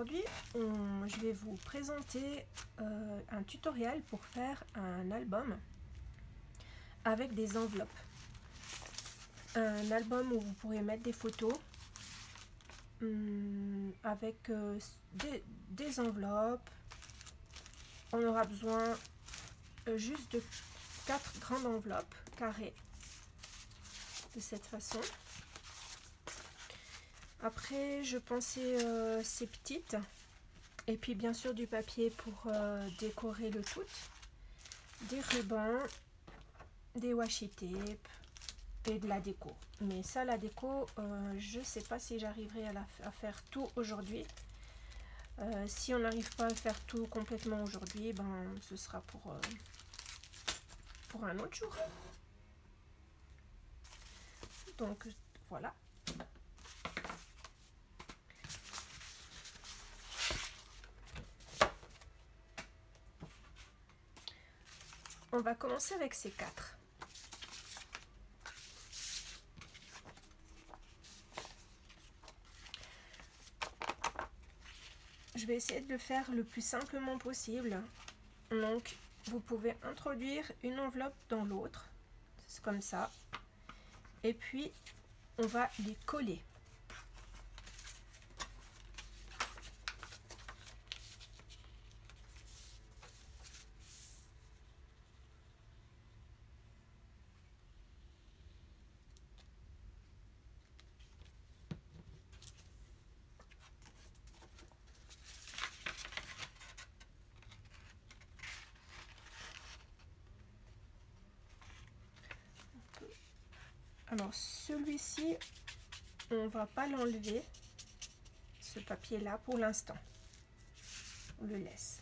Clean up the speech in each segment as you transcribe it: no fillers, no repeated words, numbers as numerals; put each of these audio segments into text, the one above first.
aujourd'hui, je vais vous présenter un tutoriel pour faire un album avec des enveloppes. Un album où vous pourrez mettre des photos avec des enveloppes. On aura besoin juste de 4 grandes enveloppes carrées de cette façon. Après, je pensais ces petites, et puis bien sûr du papier pour décorer le tout, des rubans, des washi tape et de la déco. Mais ça, la déco, je sais pas si j'arriverai à faire tout aujourd'hui. Si on n'arrive pas à faire tout complètement aujourd'hui, ben ce sera pour un autre jour. Donc voilà. On va commencer avec ces 4. Je vais essayer de le faire le plus simplement possible. Donc, vous pouvez introduire une enveloppe dans l'autre. C'est comme ça. Et puis, on va les coller. Alors celui-ci, on va pas l'enlever, ce papier là pour l'instant, on le laisse.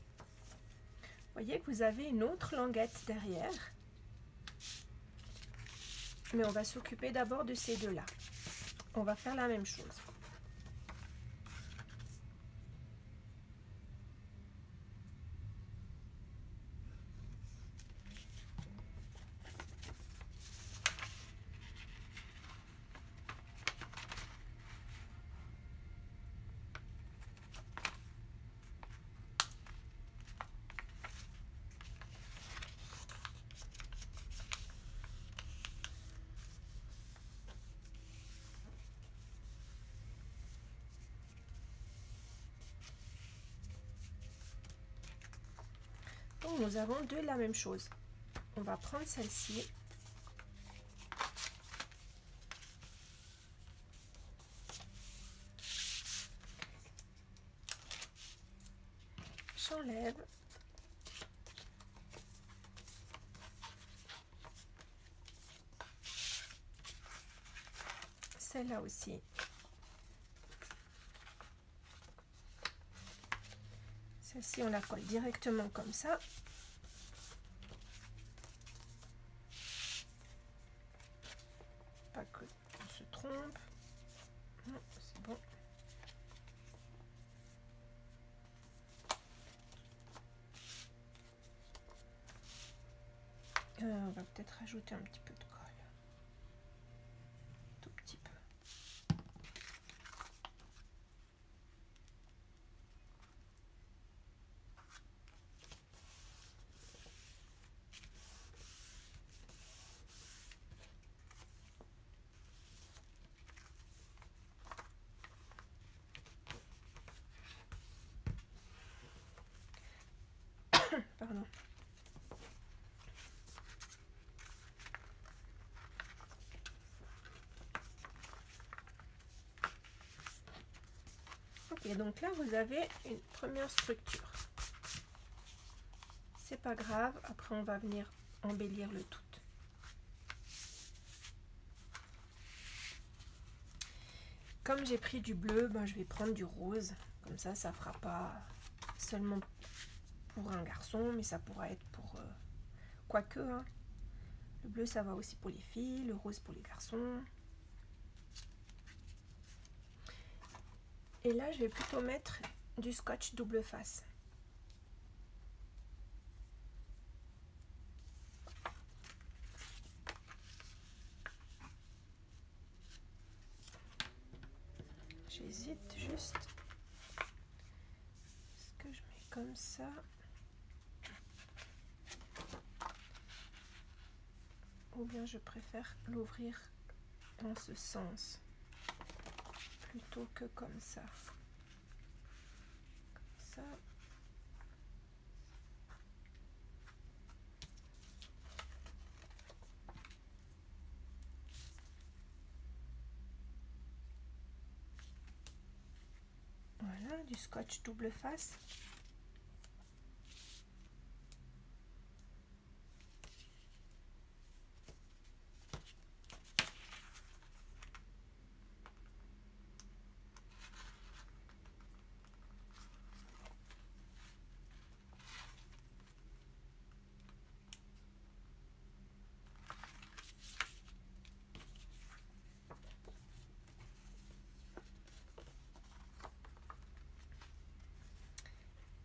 Vous voyez que vous avez une autre languette derrière, mais on va s'occuper d'abord de ces deux là. On va faire la même chose. Donc nous avons deux la même chose. On va prendre celle-ci. J'enlève. Celle-là aussi. Celle-ci, on la colle directement comme ça. Pas que on se trompe. Non, c'est bon. On va peut-être rajouter un petit peu de colle. Tout petit peu. Pardon. Ok, donc là vous avez une première structure. C'est pas grave, après on va venir embellir le tout. Comme j'ai pris du bleu, ben, je vais prendre du rose. Comme ça, ça fera pas seulement pour un garçon, mais ça pourra être pour quoique. Hein. Le bleu, ça va aussi pour les filles, le rose pour les garçons. Et là, je vais plutôt mettre du scotch double face. J'hésite juste. Est-ce que je mets comme ça? Ou bien je préfère l'ouvrir dans ce sens plutôt que comme ça. Comme ça. Voilà, du scotch double face.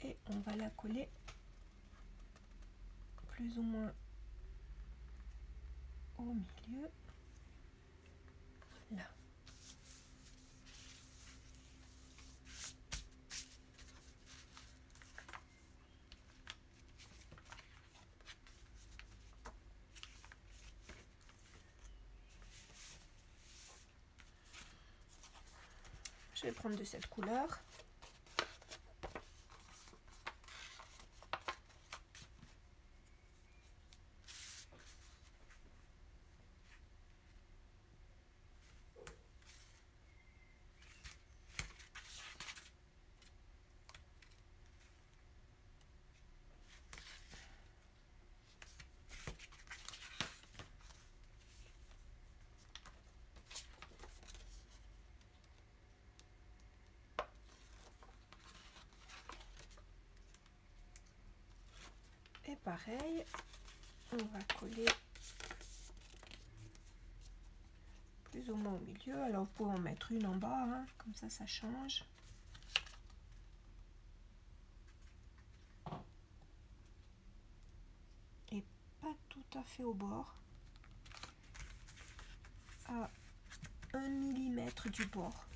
Et on va la coller plus ou moins au milieu, là. Je vais prendre de cette couleur. Et pareil, on va coller plus ou moins au milieu. Alors vous pouvez en mettre une en bas, hein, comme ça change. Et pas tout à fait au bord, à 1 millimètre du bord.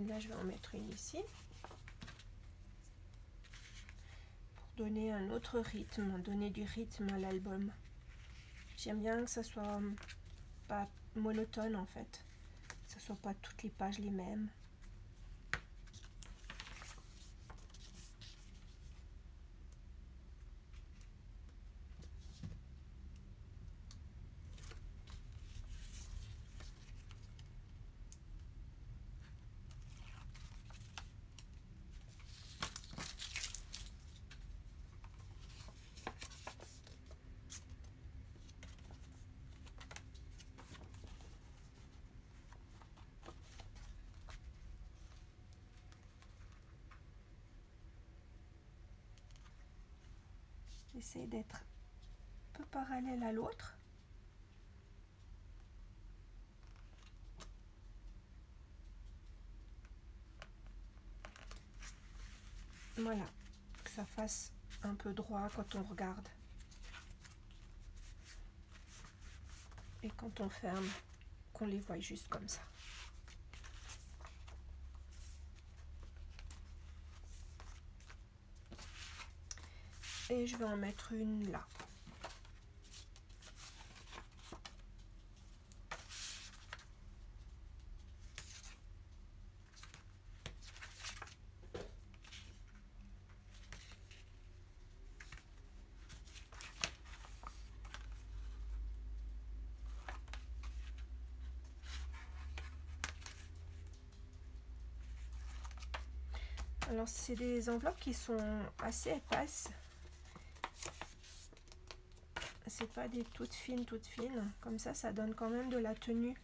Là, je vais en mettre une ici pour donner un autre rythme, donner du rythme à l'album. J'aime bien que ça soit pas monotone en fait, que ça soit pas toutes les pages les mêmes. J'essaie d'être un peu parallèle à l'autre. Voilà, que ça fasse un peu droit quand on regarde. Et quand on ferme, qu'on les voit juste comme ça. Et je vais en mettre une là. Alors c'est des enveloppes qui sont assez épaisses. C'est pas des toutes fines, comme ça donne quand même de la tenue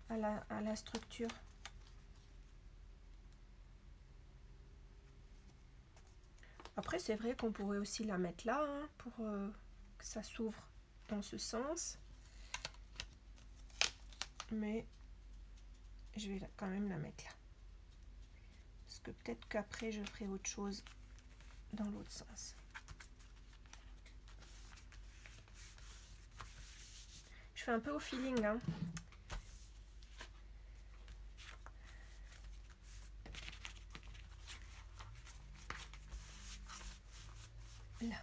à la structure. Après c'est vrai qu'on pourrait aussi la mettre là, hein, pour que ça s'ouvre dans ce sens, mais je vais quand même la mettre là. Parce que peut-être qu'après, je ferai autre chose dans l'autre sens. Je fais un peu au feeling, hein. Là.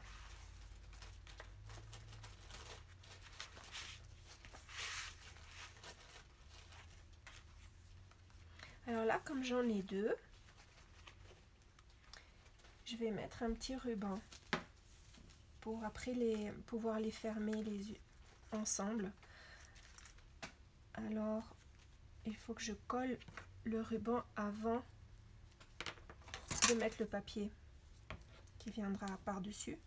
Alors là, comme j'en ai deux, je vais mettre un petit ruban pour après pouvoir les fermer les ensemble. Alors, il faut que je colle le ruban avant de mettre le papier qui viendra par-dessus.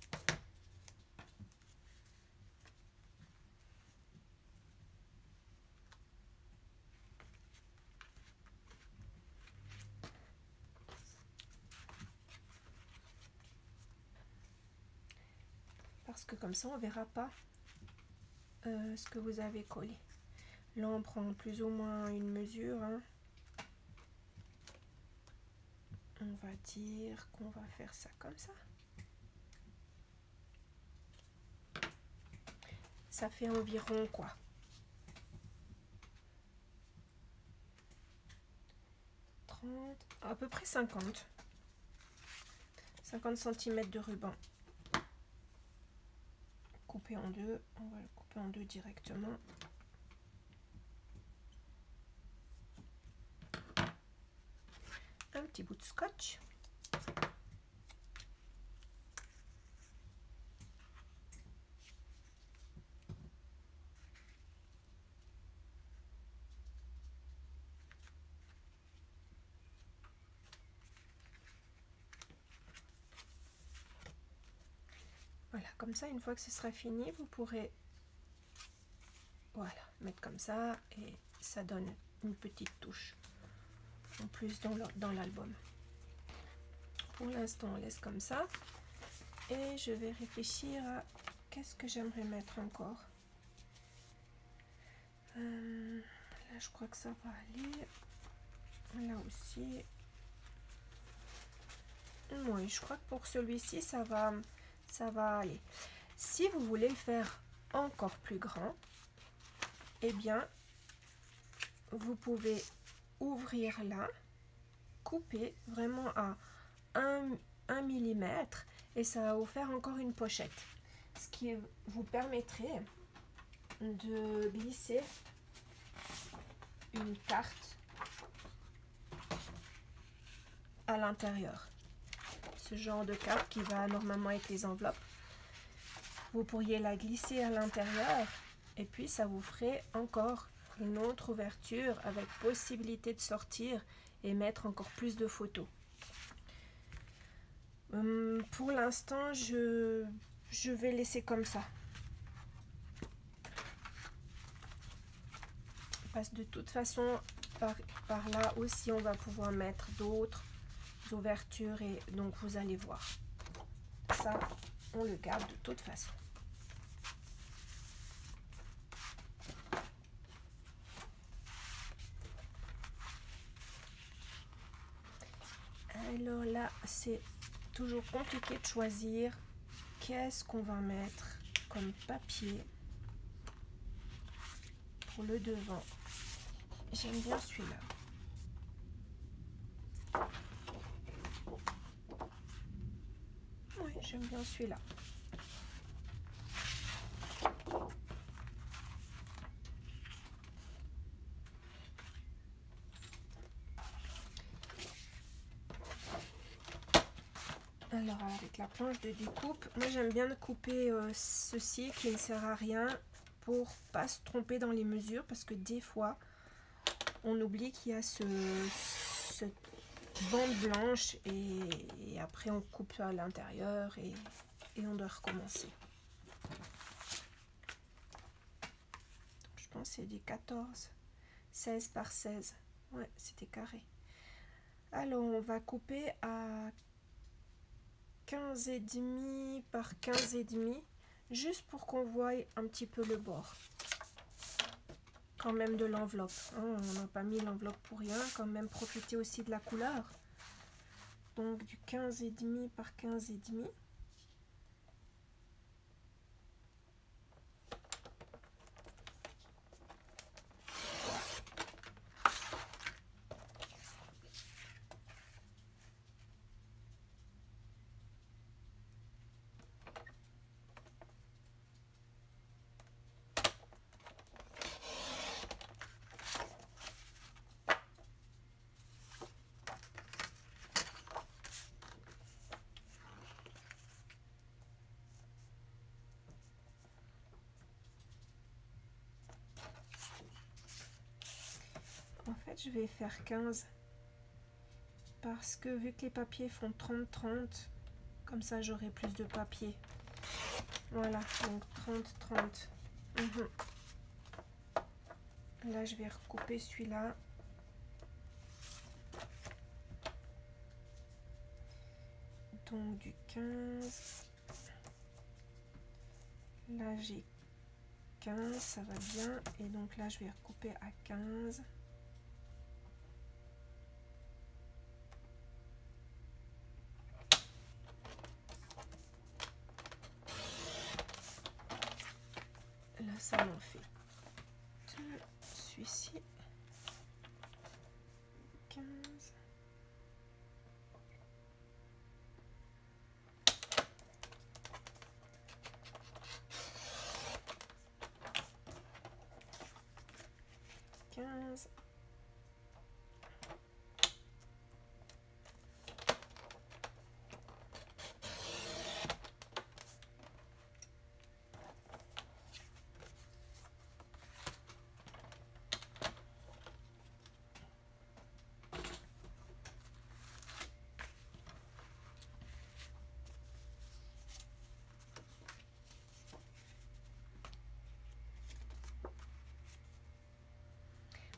Parce que comme ça, on ne verra pas ce que vous avez collé. Là, on prend plus ou moins une mesure, hein. On va dire qu'on va faire ça comme ça. Ça fait environ quoi? 30, à peu près 50 cm de ruban. Coupé en deux, on va le couper en deux directement. Un petit bout de scotch. Voilà, comme ça, une fois que ce sera fini, vous pourrez, voilà, mettre comme ça et ça donne une petite touche en plus dans l'album. Pour l'instant, on laisse comme ça et je vais réfléchir à qu'est-ce que j'aimerais mettre encore. Là, je crois que ça va aller. Là aussi. Oui, je crois que pour celui-ci, ça va aller. Si vous voulez le faire encore plus grand, eh bien, vous pouvez ouvrir là, couper vraiment à 1 mm et ça va vous faire encore une pochette. Ce qui vous permettrait de glisser une carte à l'intérieur. Ce genre de carte qui va normalement avec les enveloppes. Vous pourriez la glisser à l'intérieur et puis ça vous ferait encore une autre ouverture avec possibilité de sortir et mettre encore plus de photos. Pour l'instant, je vais laisser comme ça. Parce que de toute façon, par là aussi, on va pouvoir mettre d'autres ouvertures et donc vous allez voir. Ça, on le garde de toute façon. Alors là, c'est toujours compliqué de choisir qu'est-ce qu'on va mettre comme papier pour le devant. J'aime bien celui-là. Oui, j'aime bien celui-là. Alors avec la planche de découpe, moi j'aime bien couper ceci qui ne sert à rien pour pas se tromper dans les mesures parce que des fois on oublie qu'il y a cette bande blanche et après on coupe à l'intérieur et on doit recommencer. Je pense que c'est des 16 par 16. Ouais, c'était carré. Alors on va couper à 15,5 par 15,5 juste pour qu'on voie un petit peu le bord. quand même de l'enveloppe. Hein. On n'a pas mis l'enveloppe pour rien, quand même profiter aussi de la couleur. Donc du 15,5 par 15,5. En fait, je vais faire 15 parce que vu que les papiers font 30-30, comme ça j'aurai plus de papier. Voilà, donc 30-30. Là, je vais recouper celui-là. Donc du 15. Là, j'ai 15, ça va bien. Et donc là, je vais recouper à 15. Là, ça m'en fait deux. Celui-ci, 15.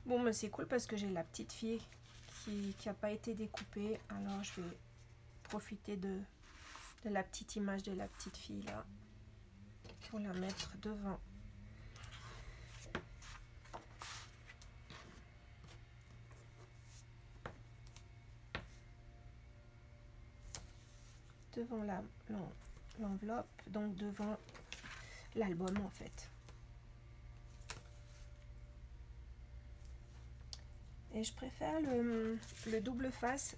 Bon, mais c'est cool parce que j'ai la petite fille qui n'a pas été découpée. Alors, je vais profiter de la petite image de la petite fille là pour la mettre devant. Devant l'enveloppe, donc devant l'album en fait. Et je préfère le double face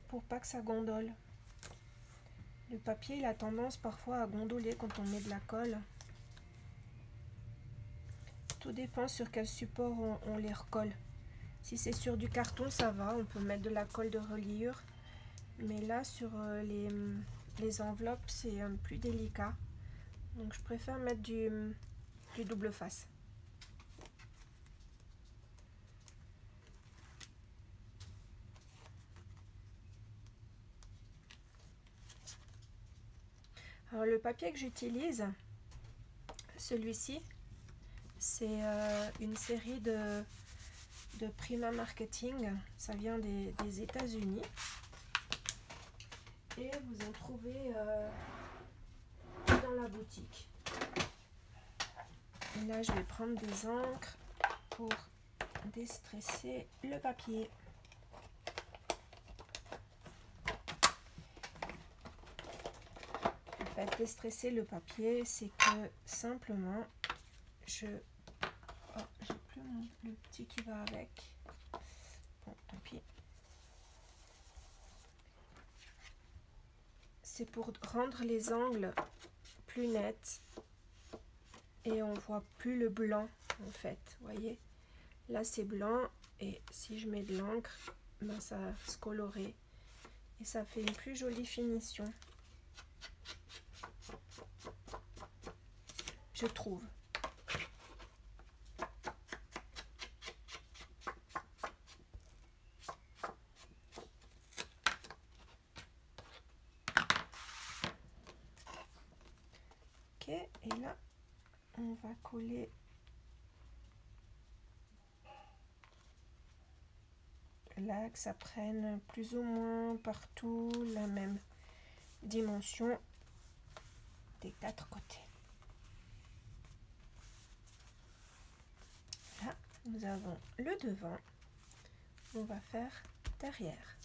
pour pas que ça gondole. Le papier, il a tendance parfois à gondoler quand on met de la colle. Tout dépend sur quel support on les recolle. Si c'est sur du carton, ça va, on peut mettre de la colle de reliure. Mais là, sur les enveloppes, c'est plus délicat. Donc je préfère mettre du double face. Alors le papier que j'utilise, celui-ci, c'est une série de Prima Marketing. Ça vient des États-Unis. Et vous en trouvez dans la boutique. Et là, je vais prendre des encres pour déstresser le papier. En fait, déstresser le papier, c'est que simplement, j'ai plus le petit qui va avec. Bon, tant pis. C'est pour rendre les angles plus nets et on voit plus le blanc en fait, voyez. Là c'est blanc et si je mets de l'encre, ben ça va se colorer et ça fait une plus jolie finition, je trouve. Ok, et là on va coller là, que ça prenne plus ou moins partout la même dimension des quatre côtés. Nous avons le devant. On va faire derrière.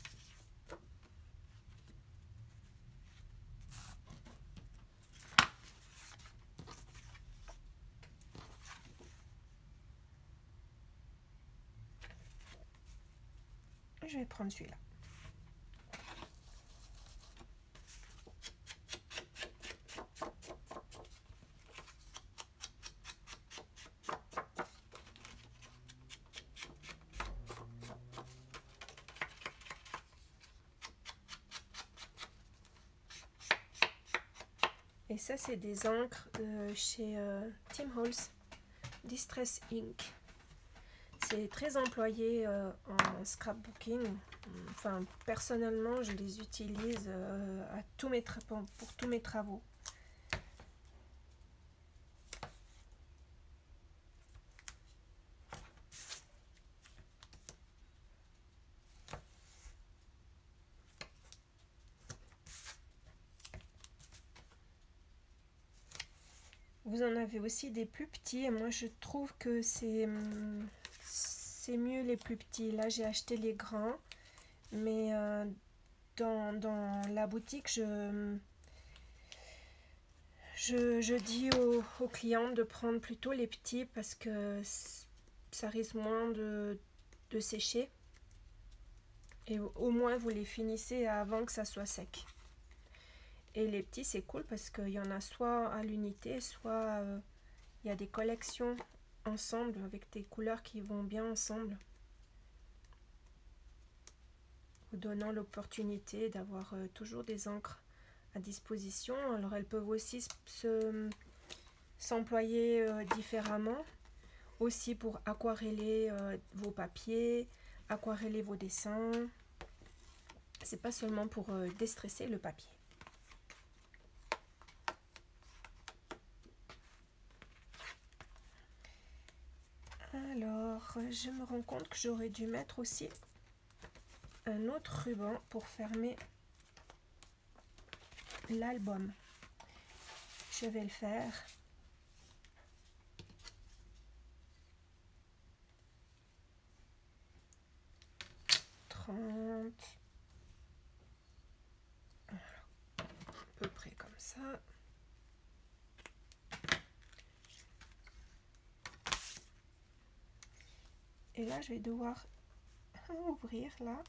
Je vais prendre celui-là. Et ça, c'est des encres chez Tim Holtz, Distress Ink. C'est très employé en scrapbooking. Enfin, personnellement, je les utilise pour tous mes travaux. Vous en avez aussi des plus petits et moi je trouve que c'est mieux les plus petits. Là j'ai acheté les grands, mais dans la boutique je dis aux clients de prendre plutôt les petits parce que ça risque moins de sécher et au moins vous les finissez avant que ça soit sec. Et les petits, c'est cool parce qu'il y en a soit à l'unité, soit il y a des collections ensemble avec des couleurs qui vont bien ensemble. Vous donnant l'opportunité d'avoir toujours des encres à disposition. Alors elles peuvent aussi s'employer différemment. Aussi pour aquareller vos papiers, aquareller vos dessins. C'est pas seulement pour déstresser le papier. Alors, je me rends compte que j'aurais dû mettre aussi un autre ruban pour fermer l'album. Je vais le faire. Voilà, à peu près comme ça. Et là, je vais devoir ouvrir là.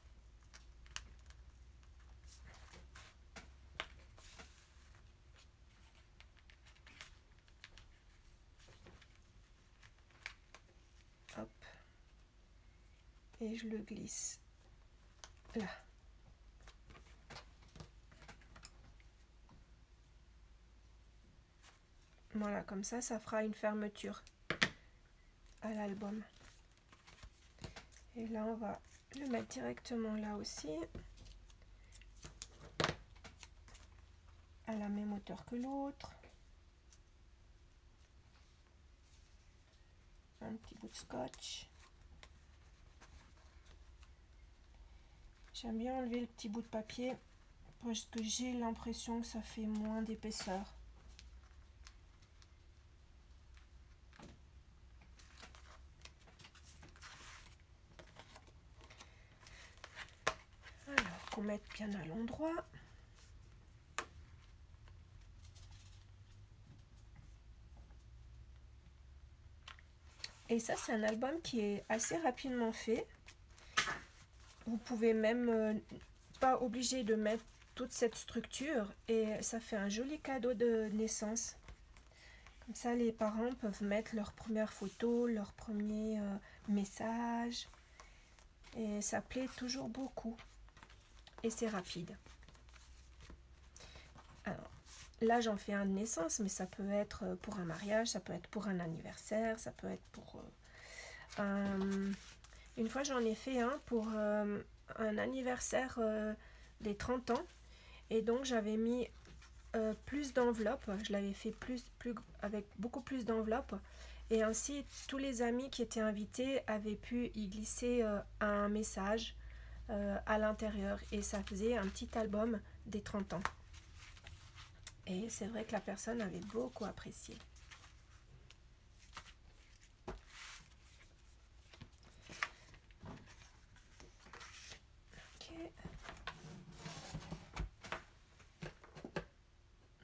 Hop. Et je le glisse là. Voilà, comme ça fera une fermeture à l'album. Et là, on va le mettre directement là aussi, à la même hauteur que l'autre. Un petit bout de scotch. J'aime bien enlever le petit bout de papier parce que j'ai l'impression que ça fait moins d'épaisseur. Alors, qu'on mette bien à l'endroit. Et ça, c'est un album qui est assez rapidement fait. Vous pouvez même pas obligé de mettre toute cette structure et ça fait un joli cadeau de naissance. Comme ça, les parents peuvent mettre leurs premières photos, leurs premiers messages. Et ça plaît toujours beaucoup. Et c'est rapide. Alors, là, j'en fais un de naissance, mais ça peut être pour un mariage, ça peut être pour un anniversaire, ça peut être pour une fois, j'en ai fait un pour un anniversaire des 30 ans. Et donc, j'avais mis plus d'enveloppes. Je l'avais fait avec beaucoup plus d'enveloppes. Et ainsi, tous les amis qui étaient invités avaient pu y glisser un message à l'intérieur. Et ça faisait un petit album des 30 ans. Et c'est vrai que la personne avait beaucoup apprécié.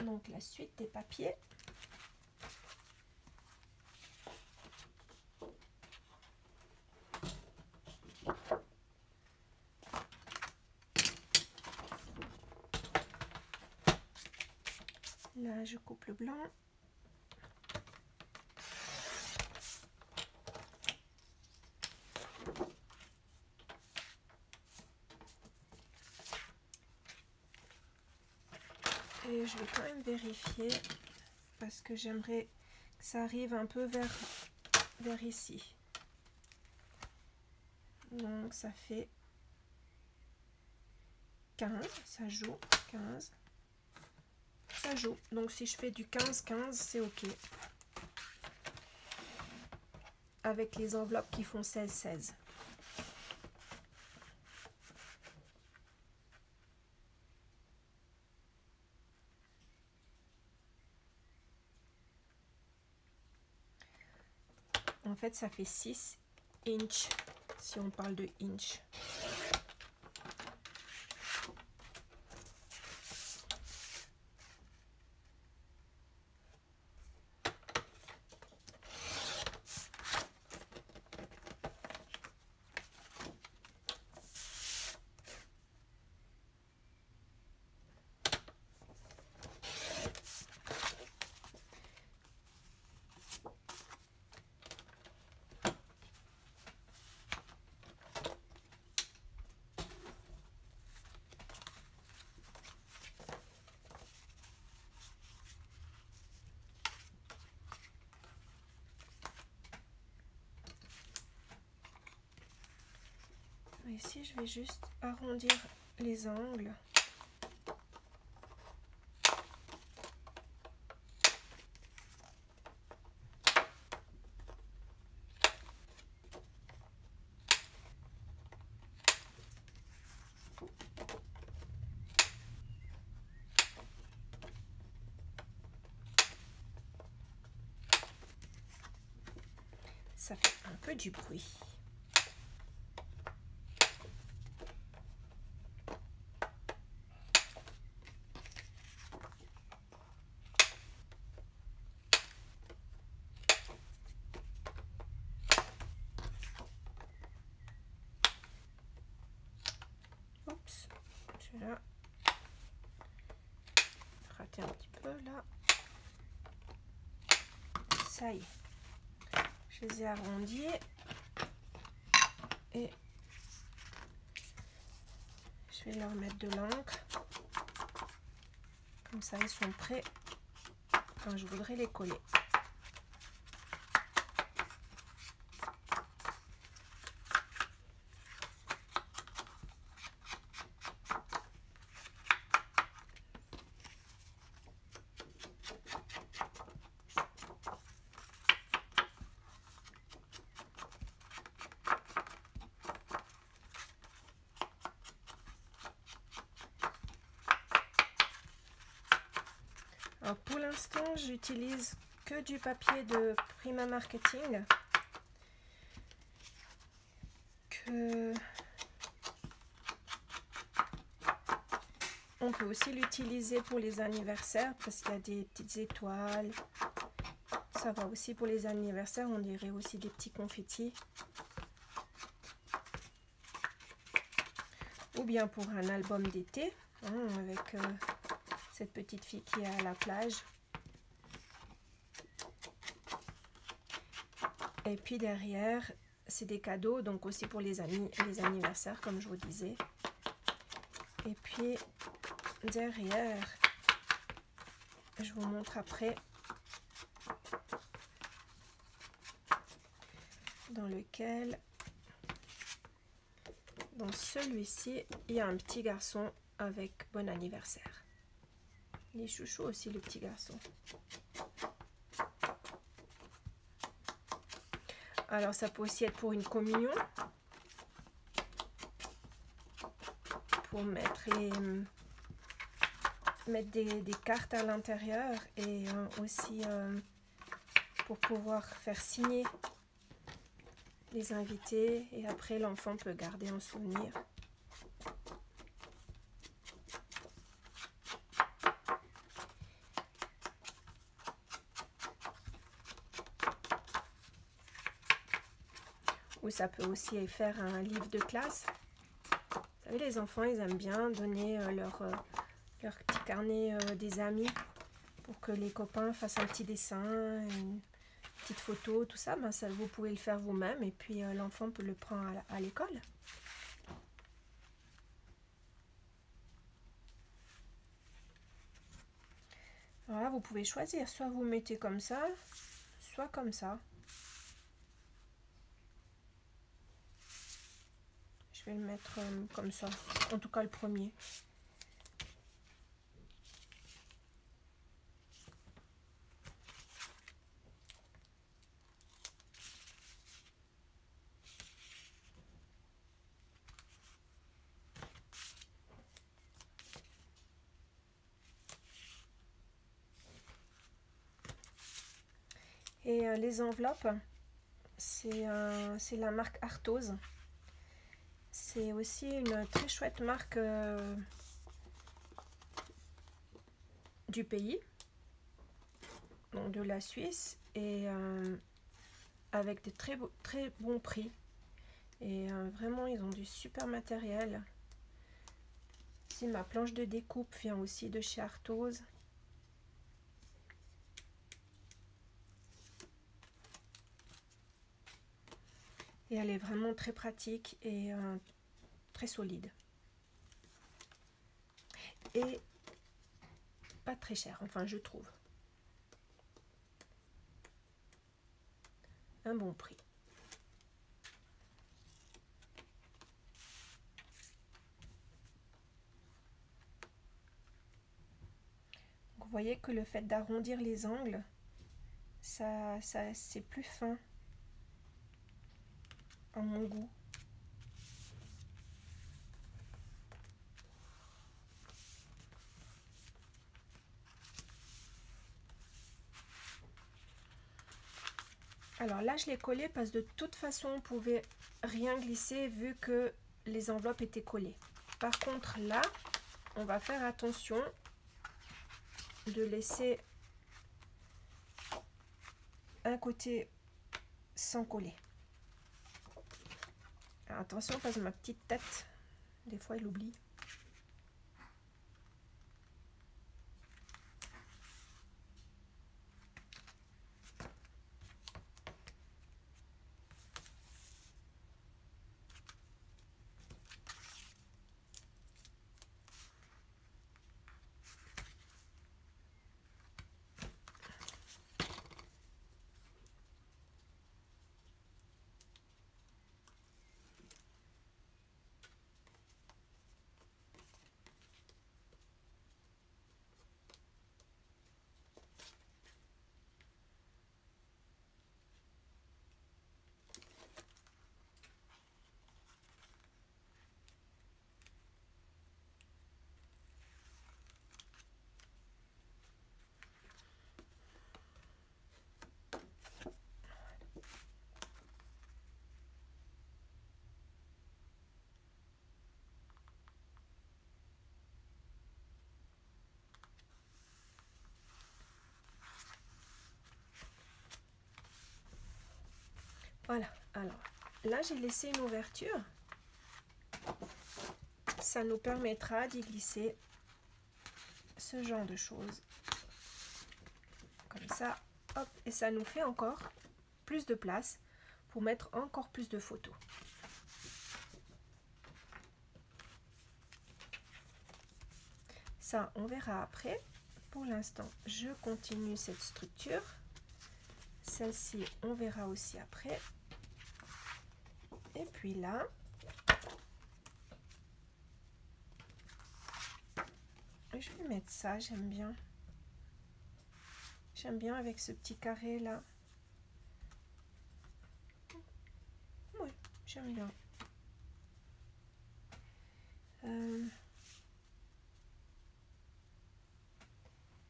Donc la suite des papiers. Là, je coupe le blanc. Et je vais quand même vérifier parce que j'aimerais que ça arrive un peu vers ici. Donc ça fait 15, ça joue, 15. Ça joue. Donc si je fais du 15-15, c'est ok. Avec les enveloppes qui font 16-16. En fait, ça fait 6 inches, si on parle de inch. Ici, je vais juste arrondir les angles. Ça fait un peu du bruit. Oups, celui-là, raté un petit peu là. Ça y est. Je les ai arrondis et je vais leur mettre de l'encre. Comme ça, ils sont prêts quand je voudrais les coller. Alors pour l'instant, j'utilise que du papier de Prima Marketing. On peut aussi l'utiliser pour les anniversaires parce qu'il y a des petites étoiles. Ça va aussi pour les anniversaires, on dirait aussi des petits confettis. Ou bien pour un album d'été, hein, avec cette petite fille qui est à la plage. Et puis derrière, c'est des cadeaux, donc aussi pour les anniversaires, comme je vous disais. Et puis derrière, je vous montre après, dans lequel, dans celui-ci, il y a un petit garçon avec bon anniversaire. Il est chouchou aussi, le petit garçon. Alors ça peut aussi être pour une communion, pour mettre des cartes à l'intérieur et aussi pour pouvoir faire signer les invités et après l'enfant peut garder en souvenir. Ou ça peut aussi faire un livre de classe. Vous savez, les enfants, ils aiment bien donner leur petit carnet des amis pour que les copains fassent un petit dessin, une petite photo, tout ça. Ben, ça vous pouvez le faire vous-même et puis l'enfant peut le prendre à l'école. Voilà, vous pouvez choisir, soit vous mettez comme ça, soit comme ça. Je vais le mettre comme ça, en tout cas le premier. Et les enveloppes, c'est la marque Arthos. C'est aussi une très chouette marque du pays, donc de la Suisse, et avec des très bons prix. Et vraiment, ils ont du super matériel. Ici, ma planche de découpe vient aussi de chez Arthos. Et elle est vraiment très pratique et très solide. Et pas très cher, enfin je trouve. Un bon prix. Vous voyez que le fait d'arrondir les angles, ça c'est plus fin à mon goût. Alors là, je l'ai collé parce que de toute façon, on pouvait rien glisser vu que les enveloppes étaient collées. Par contre, là, on va faire attention de laisser un côté sans coller. Alors, attention parce que ma petite tête, des fois, elle oublie. Voilà, alors là j'ai laissé une ouverture, ça nous permettra d'y glisser ce genre de choses, comme ça, hop, et ça nous fait encore plus de place pour mettre encore plus de photos. Ça, on verra après. Pour l'instant, je continue cette structure. Celle-ci, on verra aussi après. Et puis là, je vais mettre ça, j'aime bien. J'aime bien avec ce petit carré là. Oui, j'aime bien.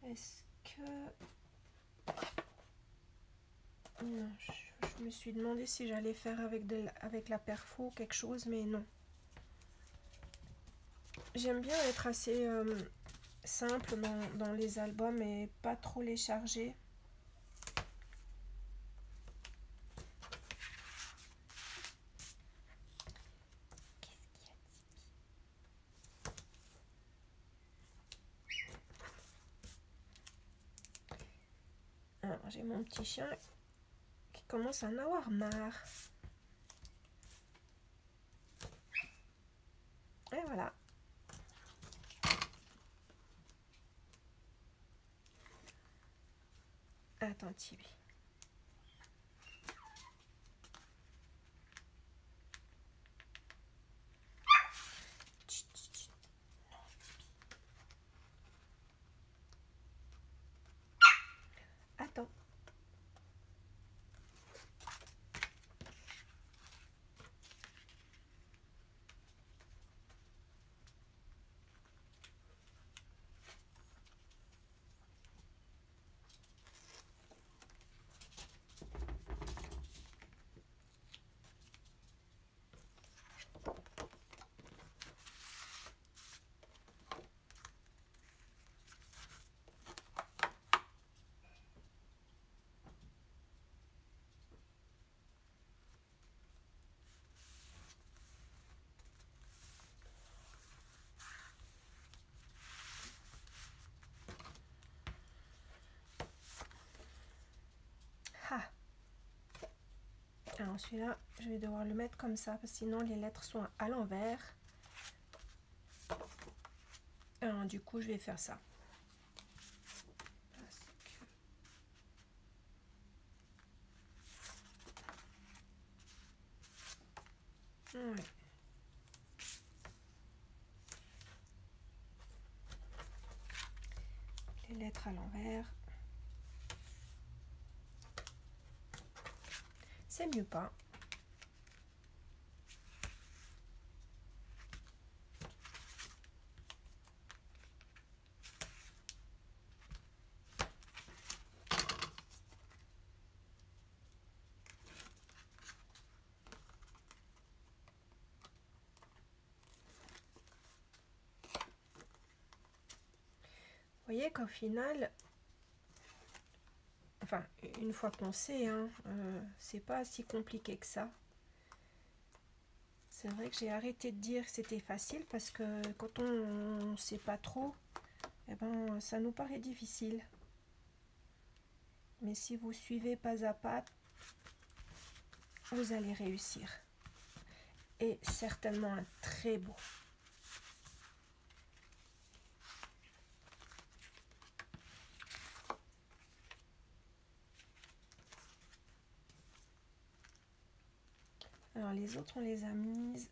Est-ce que... Non, je me suis demandé si j'allais faire avec la perfo quelque chose, mais non. J'aime bien être assez simple dans les albums et pas trop les charger. Alors, j'ai mon petit chien qui commence à en avoir marre. Et voilà. Attends, Tibi. Attends. Ah. Alors celui-là, je vais devoir le mettre comme ça, parce que sinon les lettres sont à l'envers. Alors du coup, je vais faire ça. Ouais. Les lettres à l'envers. C'est mieux pas. Vous voyez qu'au final, enfin, une fois qu'on sait, hein, c'est pas si compliqué que ça. C'est vrai que j'ai arrêté de dire que c'était facile parce que quand on ne sait pas trop, eh ben, ça nous paraît difficile. Mais si vous suivez pas à pas, vous allez réussir. Et certainement un très beau. Alors les autres, on les a mises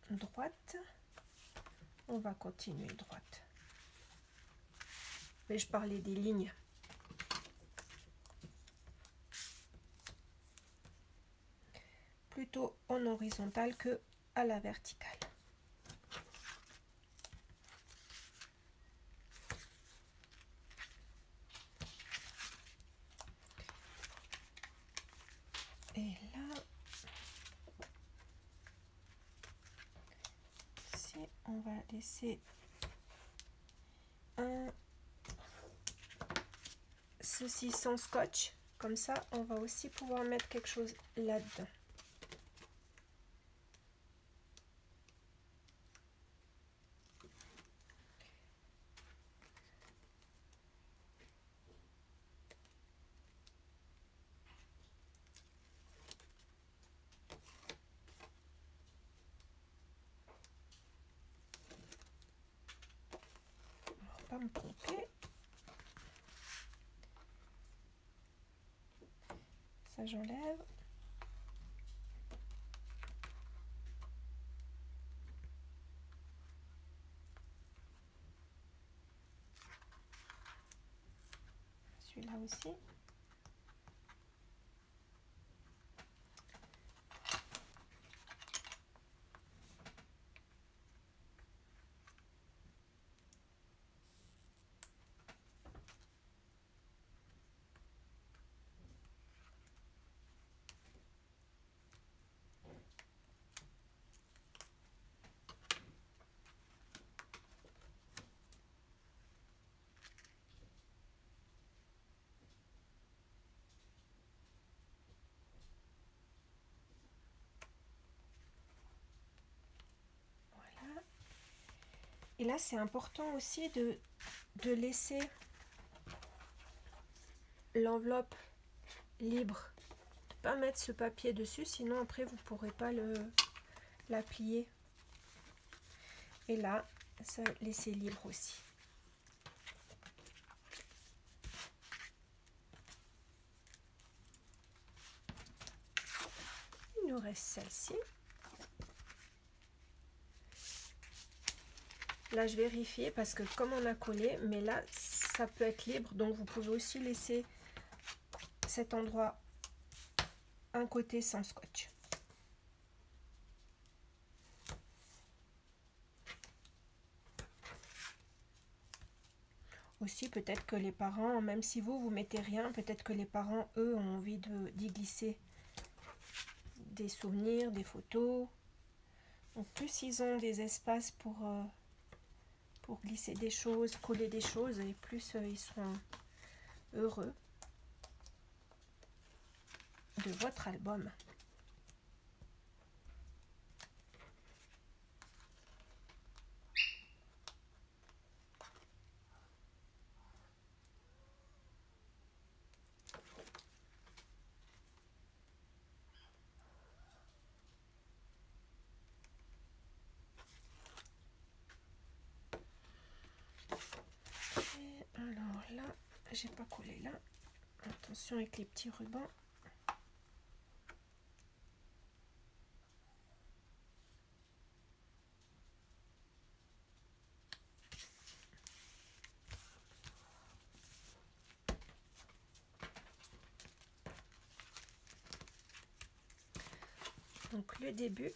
droite. On va continuer droite. Mais je parlais des lignes. Plutôt en horizontal que à la verticale. Et là, si on va laisser ceci sans scotch, comme ça, on va aussi pouvoir mettre quelque chose là-dedans. Pas me tromper. Ça j'enlève. Celui-là aussi. Et là, c'est important aussi de laisser l'enveloppe libre, de pas mettre ce papier dessus, sinon après vous pourrez pas la plier. Et là, ça laisser libre aussi. Il nous reste celle-ci. Là, je vérifie parce que comme on a collé, mais là, ça peut être libre. Donc, vous pouvez aussi laisser cet endroit un côté sans scotch. Aussi, peut-être que les parents, même si vous mettez rien, peut-être que les parents, eux, ont envie d'y glisser des souvenirs, des photos. Donc, plus ils ont des espaces pour glisser des choses, coller des choses, et plus ils seront heureux de votre album. Et alors là, j'ai pas collé là. Attention avec les petits rubans. Donc le début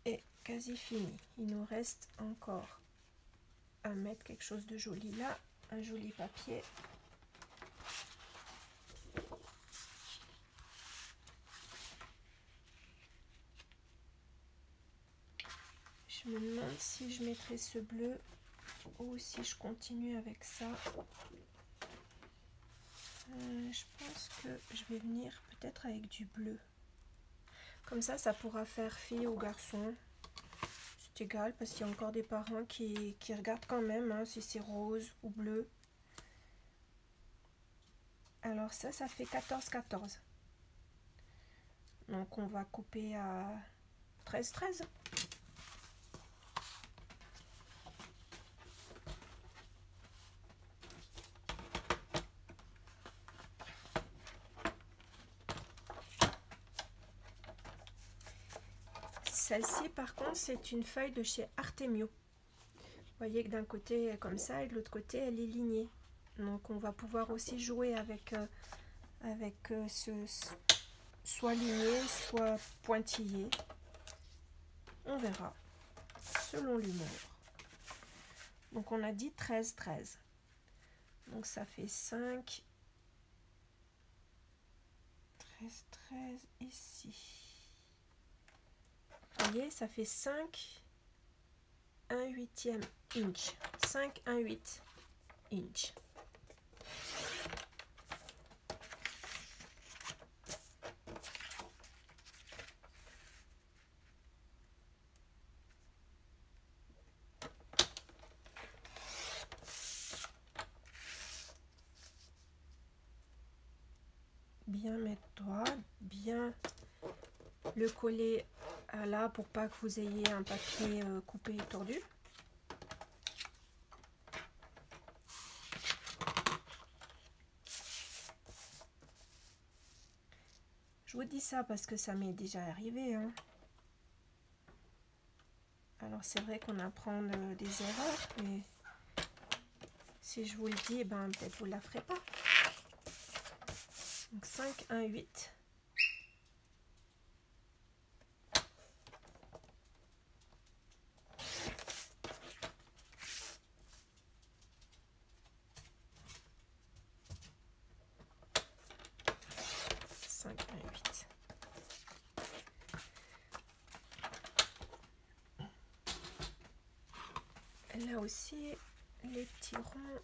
est quasi fini. Il nous reste encore à mettre quelque chose de joli là, un joli papier. Je me demande si je mettrai ce bleu ou si je continue avec ça. Je pense que je vais venir peut-être avec du bleu. Comme ça pourra faire fille ou garçon. C'est égal parce qu'il y a encore des parents qui regardent quand même hein, si c'est rose ou bleu. Alors ça fait 14-14. Donc on va couper à 13-13. Celle-ci par contre c'est une feuille de chez Artemio. Vous voyez que d'un côté elle est comme ça et de l'autre côté elle est lignée. Donc on va pouvoir aussi jouer avec, soit ligné, soit pointillé. On verra selon l'humour. Donc on a dit 13-13. Donc ça fait 5, 13-13 ici. Vous voyez, ça fait 5, 1/8 inch. 5, 1/8 inch. Bien mettre droit, bien le coller à là pour pas que vous ayez un papier coupé et tordu. Je vous dis ça parce que ça m'est déjà arrivé. Hein. Alors c'est vrai qu'on apprend des erreurs, mais si je vous le dis, ben, peut-être vous ne la ferez pas. Donc 5, 1, 8. Là aussi, les petits ronds.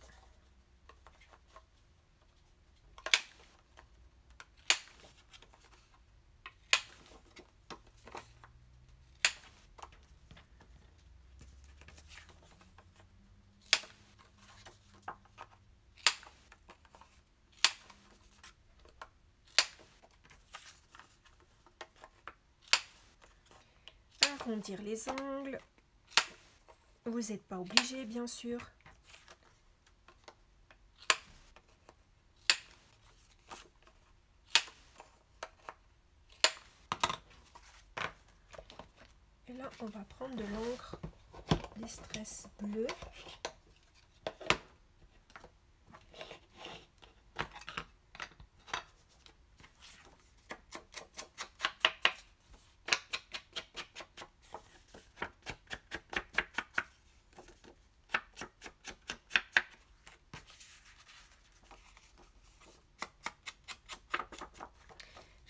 arrondir les angles. Vous n'êtes pas obligé, bien sûr. Et là, on va prendre de l'encre Distress bleu.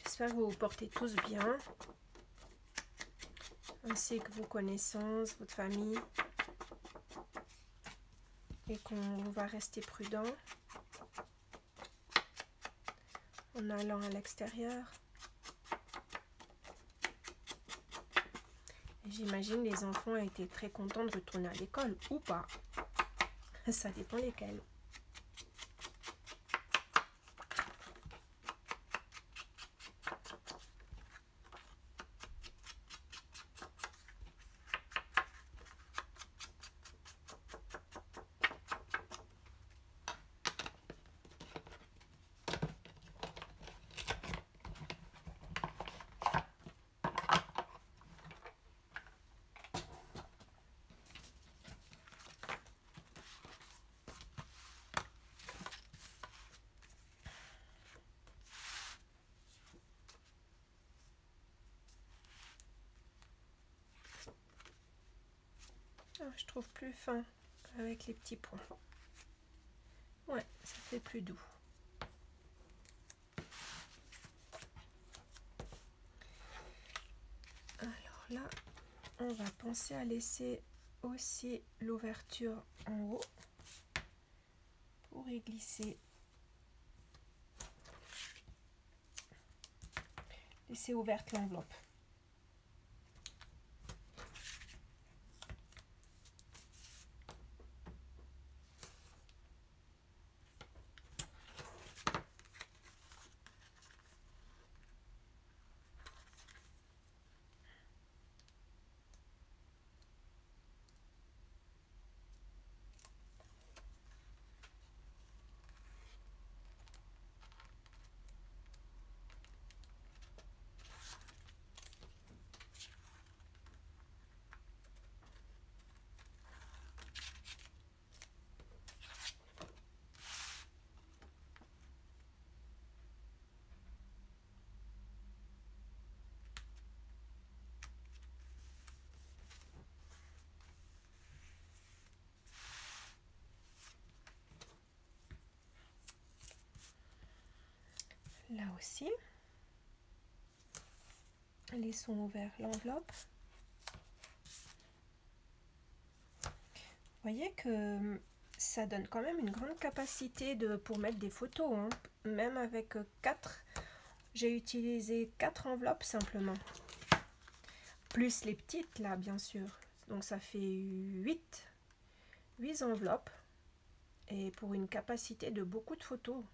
J'espère que vous vous portez tous bien, ainsi que vos connaissances, votre famille, et qu'on va rester prudent en allant à l'extérieur. J'imagine les enfants ont été très contents de retourner à l'école, ou pas. Ça dépend lesquels. Ah, je trouve plus fin avec les petits points. Ouais, ça fait plus doux. Alors là, on va penser à laisser aussi l'ouverture en haut pour y glisser. Laisser ouverte l'enveloppe. Là aussi, laissons ouvert l'enveloppe. Vous voyez que ça donne quand même une grande capacité pour mettre des photos, hein. Même avec 4, j'ai utilisé 4 enveloppes simplement. Plus les petites là, bien sûr. Donc ça fait 8 enveloppes. Et pour une capacité de beaucoup de photos.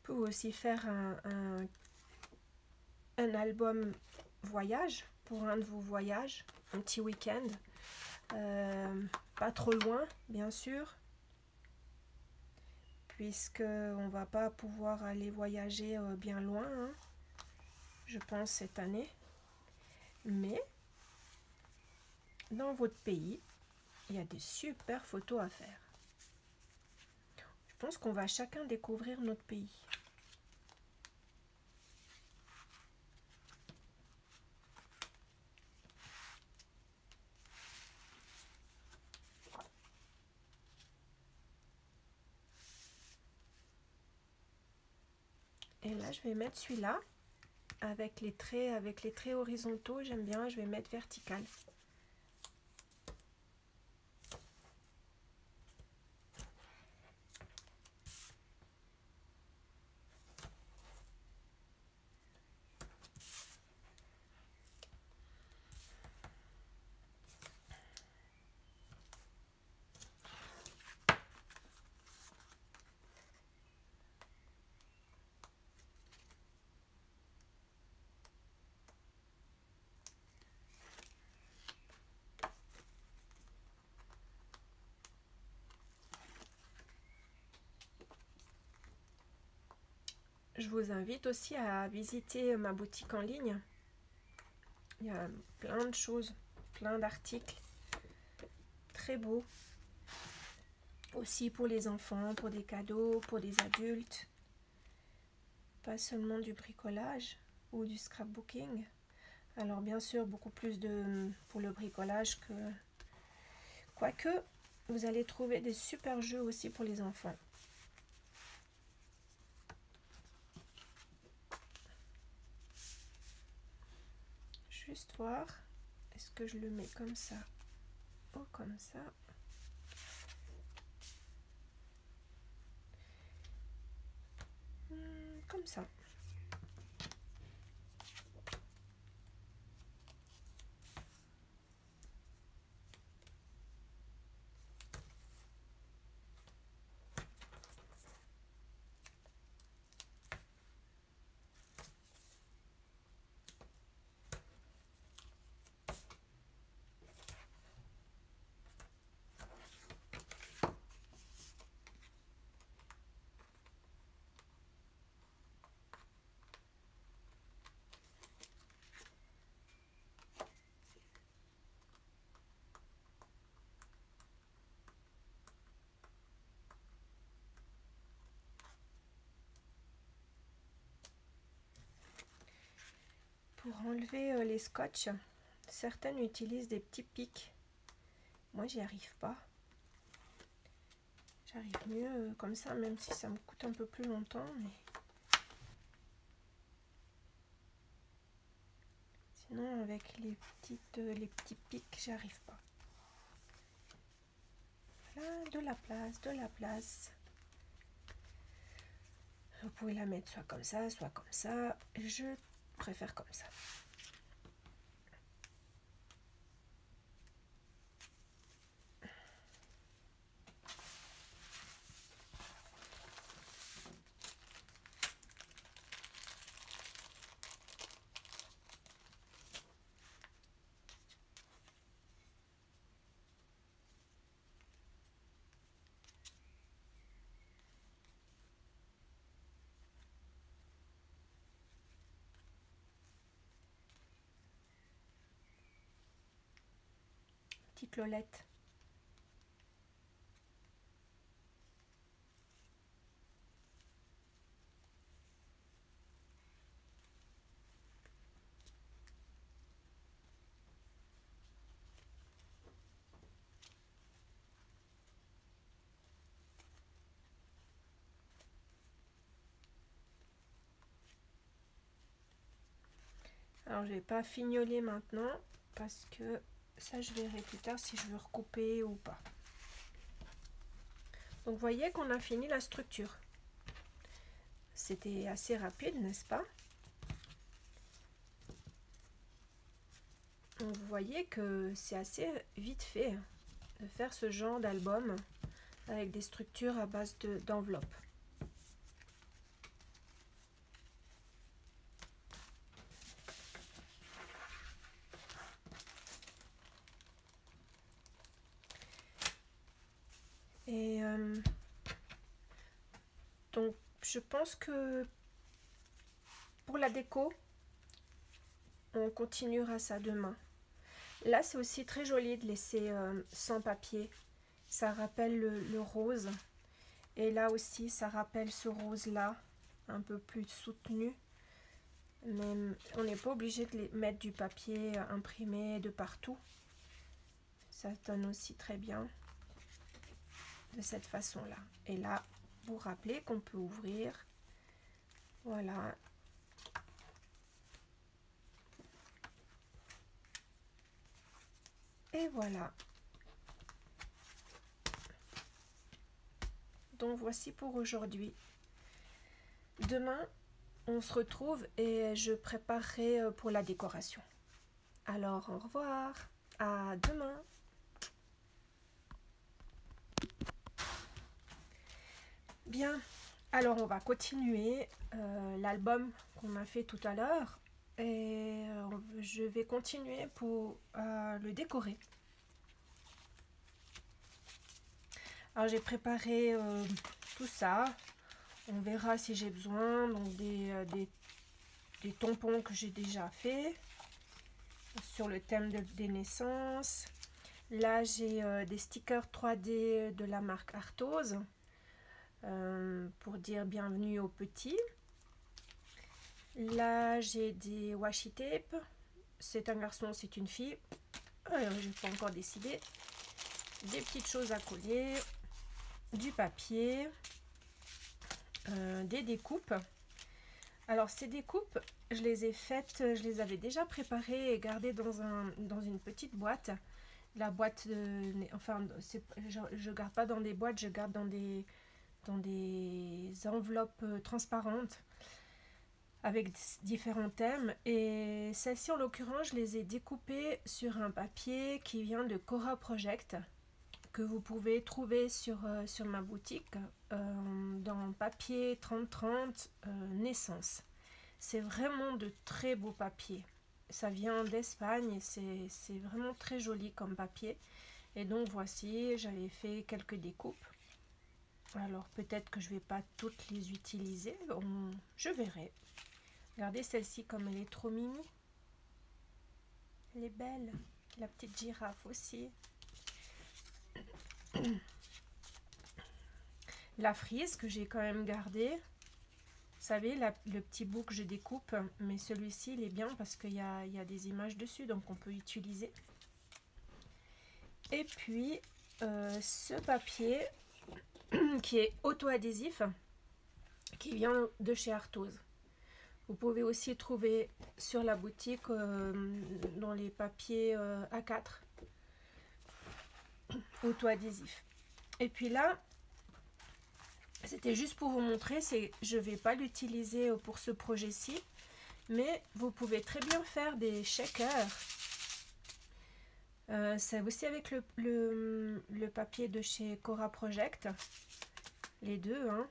Vous pouvez aussi faire un album voyage pour un de vos voyages, un petit week-end. Pas trop loin, bien sûr, puisque on va pas pouvoir aller voyager bien loin, hein, je pense, cette année. Mais dans votre pays, il y a des super photos à faire. Je pense qu'on va chacun découvrir notre pays. Et là, je vais mettre celui-là avec les traits horizontaux. J'aime bien, je vais mettre vertical. je vous invite aussi à visiter ma boutique en ligne. Il y a plein de choses, plein d'articles très beaux. Aussi pour les enfants, pour des cadeaux, pour des adultes. Pas seulement du bricolage ou du scrapbooking. Alors bien sûr, beaucoup plus pour le bricolage que... Quoique, vous allez trouver des super jeux aussi pour les enfants. Juste voir, est-ce que je le mets comme ça ou comme ça? Comme ça. Pour enlever les scotch, certaines utilisent des petits pics. Moi, j'y arrive pas. J'arrive mieux comme ça, même si ça me coûte un peu plus longtemps. Mais... sinon, avec les petits pics, j'y arrive pas. Voilà, de la place, de la place. Vous pouvez la mettre soit comme ça, soit comme ça. Je préfère comme ça. Petite Lolette. Alors je vais pas fignoler maintenant parce que ça je verrai plus tard si je veux recouper ou pas. Donc vous voyez qu'on a fini la structure. C'était assez rapide, n'est-ce pas? Donc vous voyez que c'est assez vite fait de faire ce genre d'album avec des structures à base d'enveloppes. Et donc je pense que pour la déco, on continuera ça demain. Là c'est aussi très joli de laisser sans papier. Ça rappelle le rose. Et là aussi ça rappelle ce rose là, un peu plus soutenu. Mais on n'est pas obligé de mettre du papier imprimé de partout. Ça donne aussi très bien de cette façon là. Et là vous rappelez qu'on peut ouvrir, voilà, et voilà. Donc voici pour aujourd'hui. Demain on se retrouve et je préparerai pour la décoration. Alors au revoir, à demain. Bien, alors on va continuer l'album qu'on a fait tout à l'heure et je vais continuer pour le décorer. Alors j'ai préparé tout ça. On verra si j'ai besoin. Donc des tampons que j'ai déjà fait sur le thème des naissances. Là, j'ai des stickers 3D de la marque Arthos pour dire bienvenue aux petits. Là, j'ai des washi tape. C'est un garçon, c'est une fille. Je n'ai pas encore décidé. Des petites choses à coller, du papier, des découpes. Alors ces découpes, je les ai faites, je les avais déjà préparées et gardées dans une petite boîte. La boîte, enfin, je garde pas dans des boîtes, je garde dans des enveloppes transparentes avec différents thèmes. Et celles-ci, en l'occurrence, je les ai découpées sur un papier qui vient de Cora Project, que vous pouvez trouver sur ma boutique dans papier 3030 naissance. C'est vraiment de très beaux papiers. Ça vient d'Espagne, c'est vraiment très joli comme papier. Et donc voici, j'avais fait quelques découpes. Alors peut-être que je ne vais pas toutes les utiliser, je verrai. Regardez celle-ci comme elle est trop mimi. Elle est belle. La petite girafe aussi. La frise que j'ai quand même gardée. Vous savez, le petit bout que je découpe, mais celui-ci il est bien parce qu'il y a des images dessus, donc on peut utiliser. Et puis ce papier qui est auto-adhésif, qui vient de chez Arthos. Vous pouvez aussi trouver sur la boutique dans les papiers A4 auto-adhésif. Et puis là, c'était juste pour vous montrer, je ne vais pas l'utiliser pour ce projet-ci, mais vous pouvez très bien faire des shakers. C'est aussi avec le papier de chez Cora Project, les deux, hein,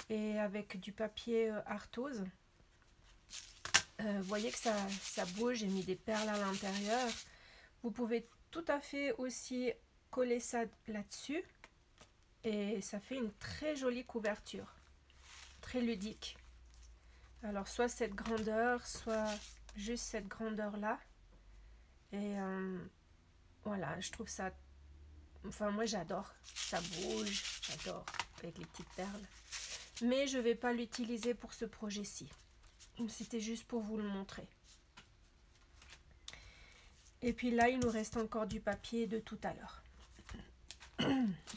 et avec du papier Arthos. Vous voyez que ça bouge, j'ai mis des perles à l'intérieur. Vous pouvez tout à fait aussi coller ça là-dessus et ça fait une très jolie couverture, très ludique. Alors soit cette grandeur, soit juste cette grandeur là. Et voilà, je trouve ça, enfin moi j'adore, ça bouge, j'adore avec les petites perles. Mais je ne vais pas l'utiliser pour ce projet-ci. C'était juste pour vous le montrer. Et puis là, il nous reste encore du papier de tout à l'heure.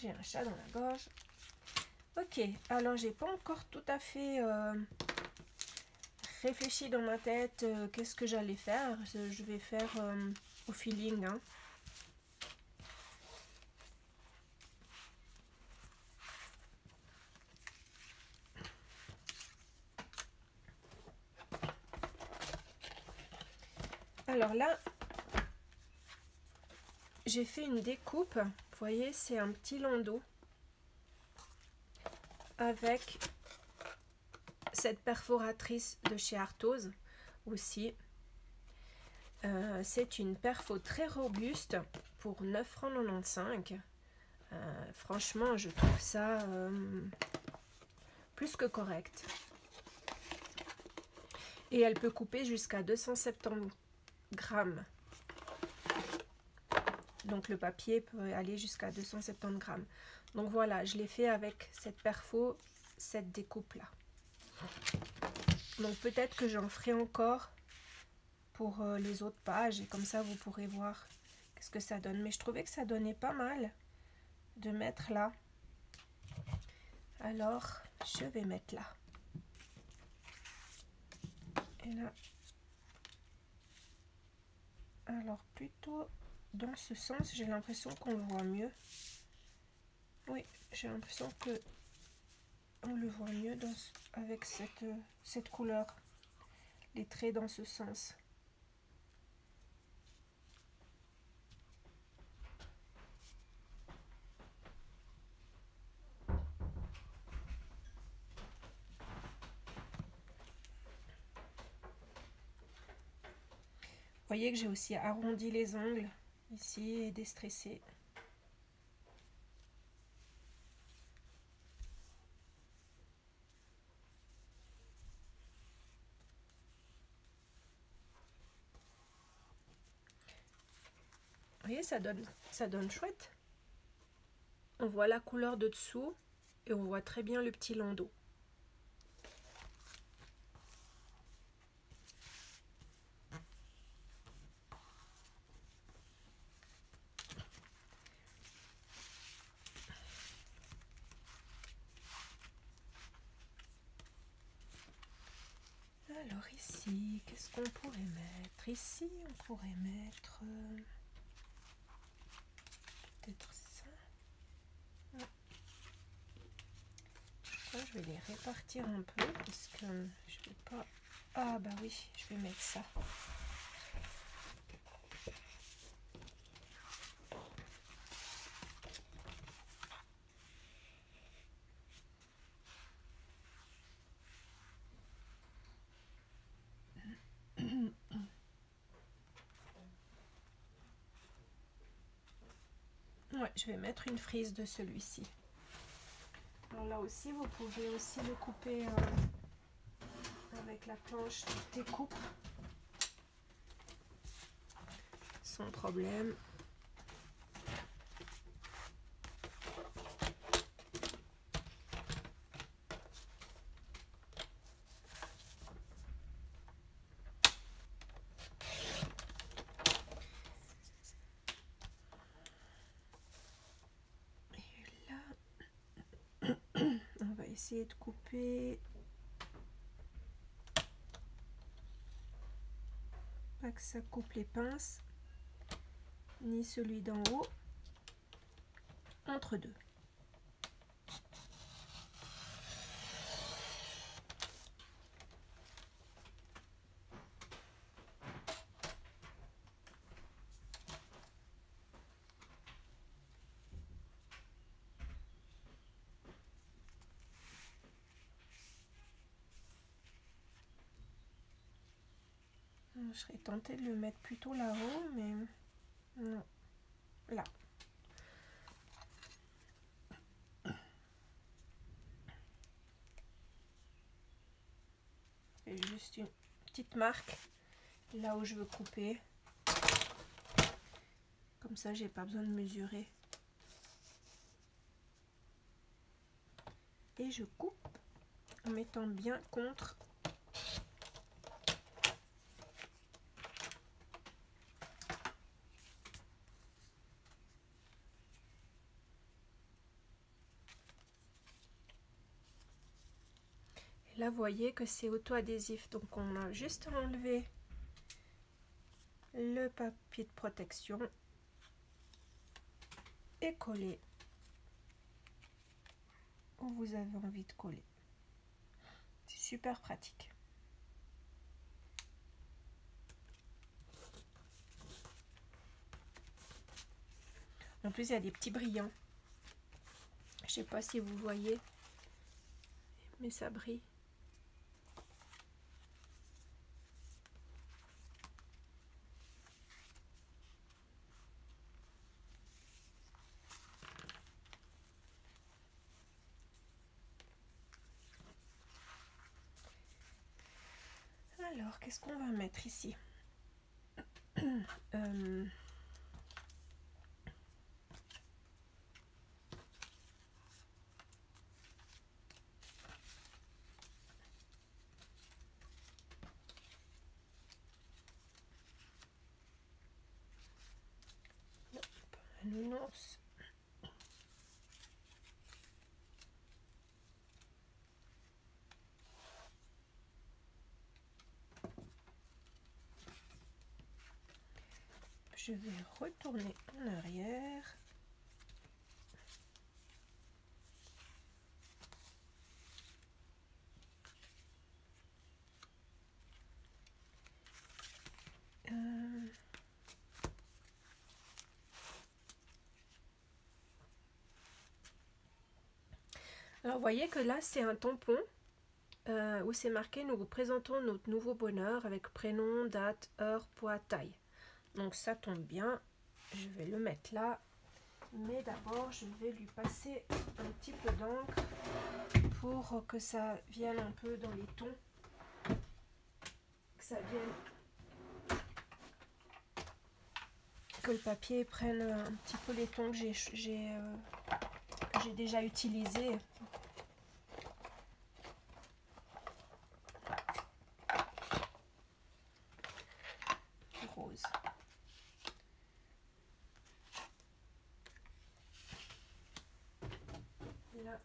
J'ai un chat dans la gorge. Ok, alors j'ai pas encore tout à fait réfléchi dans ma tête qu'est-ce que j'allais faire. Je vais faire au feeling, hein. Alors là, j'ai fait une découpe. Vous voyez, c'est un petit landau avec cette perforatrice de chez Arthos aussi. C'est une perfo très robuste pour 9,95 €. Franchement, je trouve ça plus que correct. Et elle peut couper jusqu'à 270 grammes. Donc le papier peut aller jusqu'à 270 grammes. Donc voilà, je l'ai fait avec cette perfo, cette découpe là. Donc peut-être que j'en ferai encore pour les autres pages et comme ça vous pourrez voir qu'est-ce que ça donne. Mais je trouvais que ça donnait pas mal de mettre là. Alors je vais mettre là. Et là. Alors plutôt dans ce sens, j'ai l'impression qu'on le voit mieux. Oui, j'ai l'impression que on le voit mieux avec cette couleur. Les traits dans ce sens. Vous voyez que j'ai aussi arrondi les ongles ici et déstressé. voyez, ça donne chouette. On voit la couleur de dessous et on voit très bien le petit landau. Alors ici, qu'est-ce qu'on pourrait mettre? Ici, on pourrait mettre peut-être ça. Ouais. Je crois que je vais les répartir un peu parce que je vais pas... Ah bah oui, je vais mettre ça. Ouais, je vais mettre une frise de celui-ci. Alors là aussi, vous pouvez aussi le couper avec la planche découpe sans problème. On va essayer de couper, pas que ça coupe les pinces, ni celui d'en haut, entre deux. Je serais tentée de le mettre plutôt là-haut, mais non, là. Et juste une petite marque là où je veux couper. Comme ça, j'ai pas besoin de mesurer. Et je coupe en mettant bien contre. Là, vous voyez que c'est auto-adhésif, donc on a juste enlevé le papier de protection et coller où vous avez envie de coller. C'est super pratique. En plus, il y a des petits brillants. Je sais pas si vous voyez, mais ça brille. Alors, qu'est-ce qu'on va mettre ici? Un nounours. Je vais retourner en arrière. Alors, vous voyez que là, c'est un tampon où c'est marqué « Nous vous présentons notre nouveau bonheur avec prénom, date, heure, poids, taille ». Donc, ça tombe bien. Je vais le mettre là. Mais d'abord, je vais lui passer un petit peu d'encre pour que ça vienne un peu dans les tons. Que que le papier prenne un petit peu les tons que j'ai déjà utilisés. Rose. Là.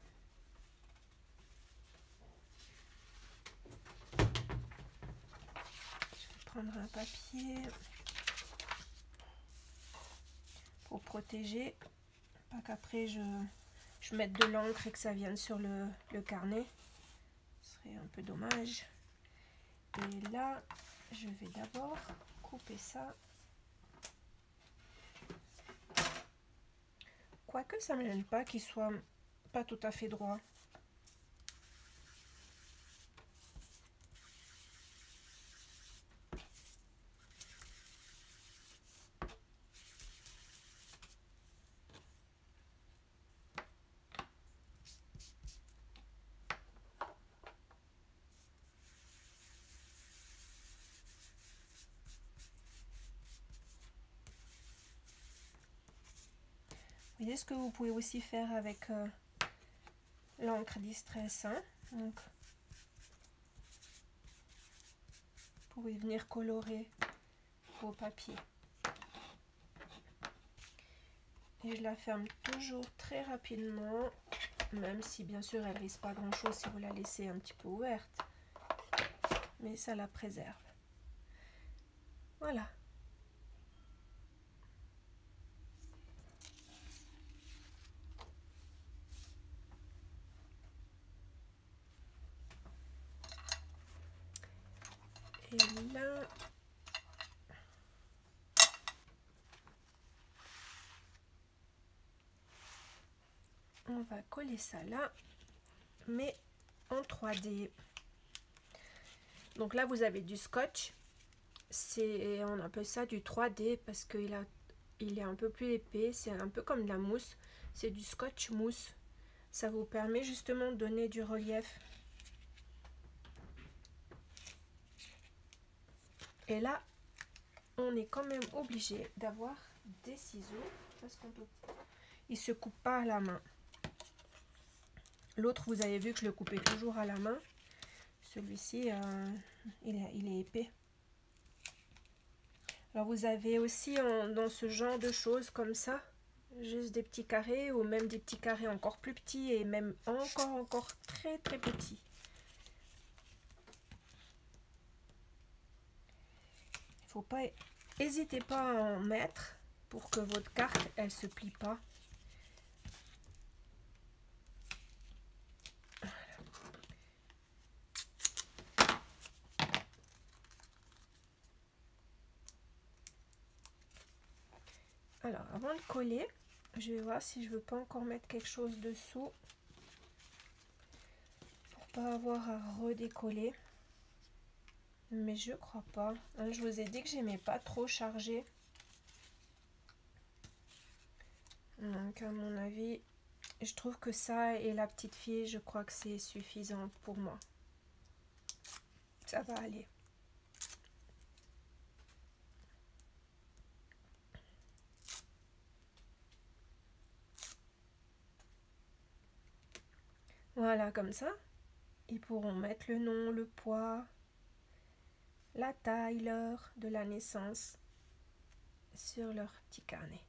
Je vais prendre un papier pour protéger, pas qu'après je mette de l'encre et que ça vienne sur le carnet, ce serait un peu dommage. Et là je vais d'abord couper ça, quoique ça me gêne pas qu'il soit pas tout à fait droit. Vous voyez ce que vous pouvez aussi faire avec l'encre Distress, hein? Donc, vous pouvez venir colorer vos papiers. Et je la ferme toujours très rapidement, même si bien sûr elle risque pas grand chose si vous la laissez un petit peu ouverte, mais ça la préserve. Voilà. Et là, on va coller ça là, mais en 3D. Donc là, vous avez du scotch. On appelle ça du 3D parce qu'il est un peu plus épais. C'est un peu comme de la mousse. C'est du scotch mousse. Ça vous permet justement de donner du relief. Et là, on est quand même obligé d'avoir des ciseaux parce qu'on peut. Il se coupe pas à la main. L'autre, vous avez vu que je le coupais toujours à la main. Celui-ci, il est épais. Alors vous avez aussi dans ce genre de choses comme ça, juste des petits carrés ou même des petits carrés encore plus petits et même encore très petits. Il faut pas, n'hésitez pas à en mettre pour que votre carte elle se plie pas. Alors, avant de coller, je vais voir si je veux pas encore mettre quelque chose dessous pour pas avoir à redécoller. Mais je crois pas. Hein, je vous ai dit que j'aimais pas trop chargé. Donc, à mon avis, je trouve que ça et la petite fille, je crois que c'est suffisant pour moi. Ça va aller. Voilà, comme ça, ils pourront mettre le nom, le poids, la taille, l'heure de la naissance sur leur petit carnet.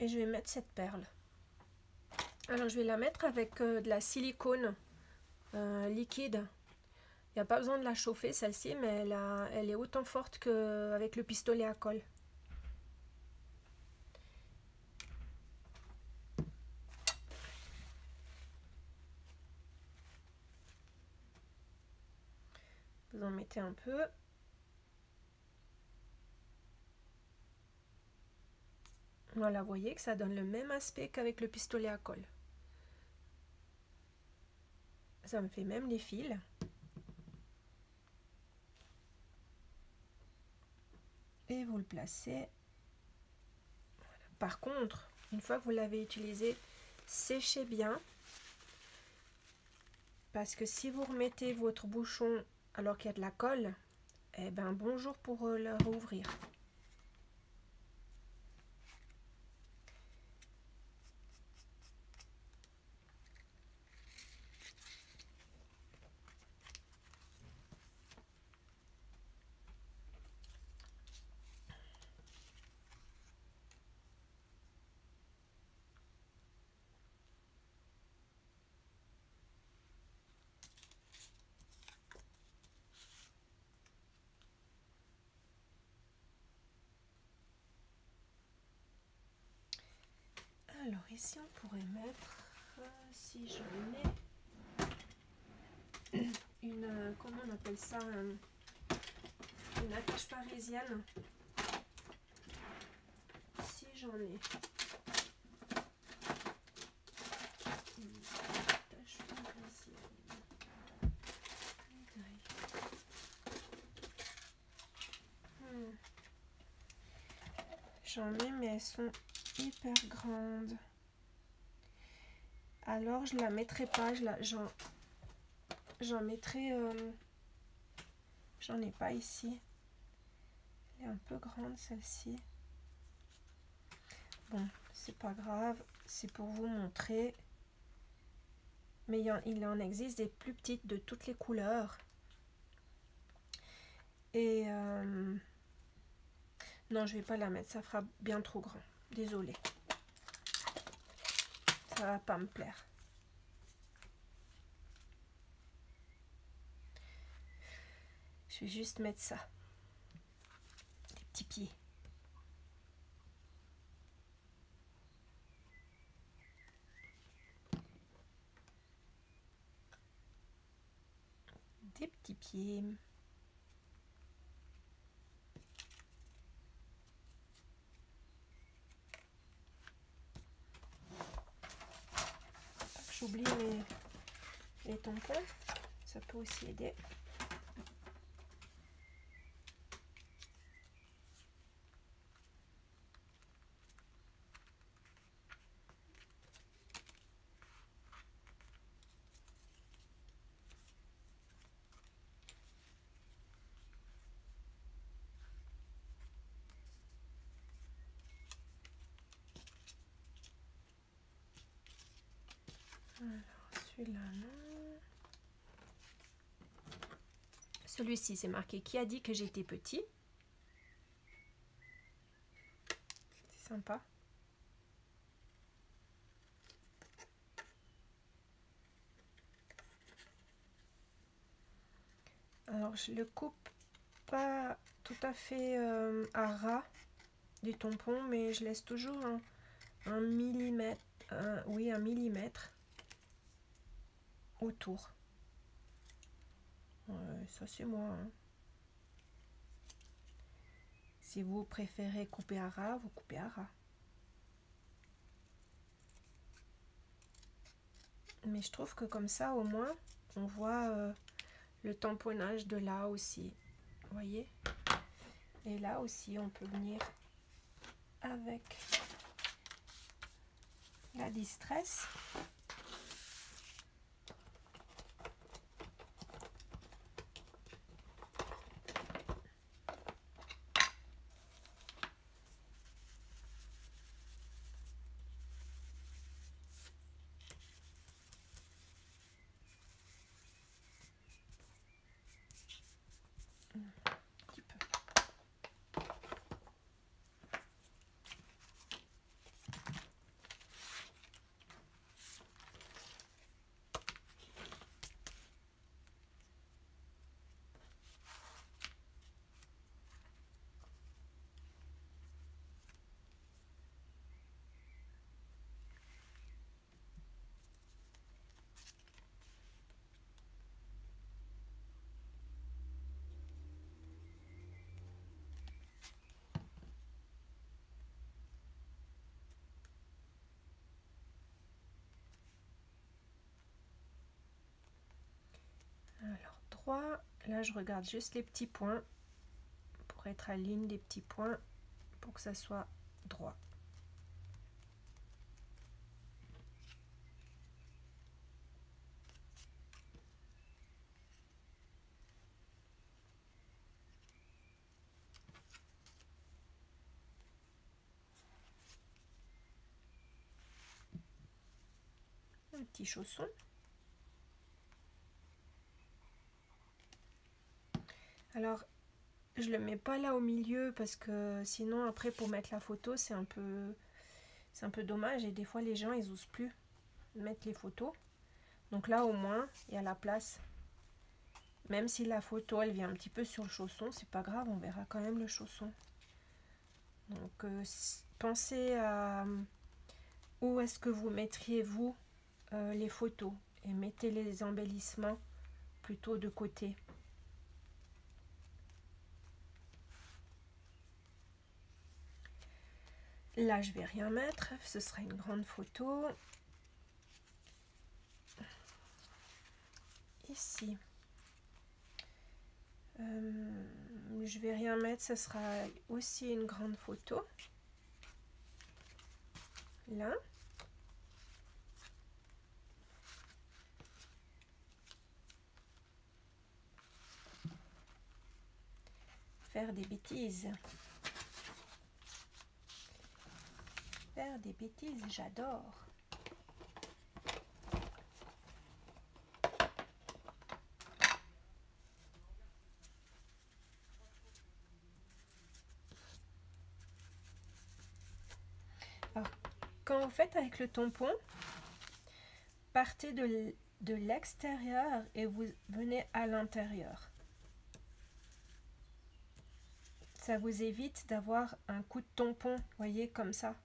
Et je vais mettre cette perle. Alors je vais la mettre avec de la silicone liquide. Il n'y a pas besoin de la chauffer celle-ci, mais elle est autant forte qu'avec le pistolet à colle. Vous en mettez un peu. Voilà, vous voyez que ça donne le même aspect qu'avec le pistolet à colle. Ça me fait même les fils. Et vous le placez. Voilà. Par contre, une fois que vous l'avez utilisé, séchez bien. Parce que si vous remettez votre bouchon alors qu'il y a de la colle, eh ben bonjour pour le rouvrir. Alors ici on pourrait mettre, si j'en ai, une, comment on appelle ça, une attache parisienne. Si j'en ai. Une attache parisienne. J'en ai mais elles sont hyper grande, alors je la mettrai pas, j'en mettrai, j'en ai pas ici, elle est un peu grande celle-ci. Bon, c'est pas grave, c'est pour vous montrer, mais il en existe des plus petites de toutes les couleurs. Et non, je vais pas la mettre, ça fera bien trop grand, désolée. Ça va pas me plaire. Je vais juste mettre ça. Des petits pieds. Des petits pieds. J'oublie les tampons, ça peut aussi aider. Alors celui-là non. Celui-ci c'est marqué qui a dit que j'étais petit. C'est sympa. Alors je le coupe pas tout à fait à ras du tampon, mais je laisse toujours un millimètre, oui un millimètre autour. Ça c'est moi. Hein. Si vous préférez couper à ras, vous coupez à ras. Mais je trouve que comme ça au moins on voit le tamponnage de là aussi. Vous voyez? Et là aussi on peut venir avec la distress. droit. Là, je regarde juste les petits points pour être à ligne des petits points pour que ça soit droit. Un petit chausson. Alors, je le mets pas là au milieu parce que sinon après pour mettre la photo c'est un peu dommage et des fois les gens ils osent plus mettre les photos. Donc là au moins il y a la place. Même si la photo elle vient un petit peu sur le chausson, c'est pas grave, on verra quand même le chausson. Donc pensez à où est-ce que vous mettriez vous les photos et mettez les embellissements plutôt de côté. Là, je vais rien mettre, ce sera une grande photo. Ici, je vais rien mettre, ce sera aussi une grande photo. Là. Faire des bêtises. Faire des bêtises, j'adore. Alors, quand vous faites avec le tampon, partez de l'extérieur et vous venez à l'intérieur. Ça vous évite d'avoir un coup de tampon, voyez, comme ça,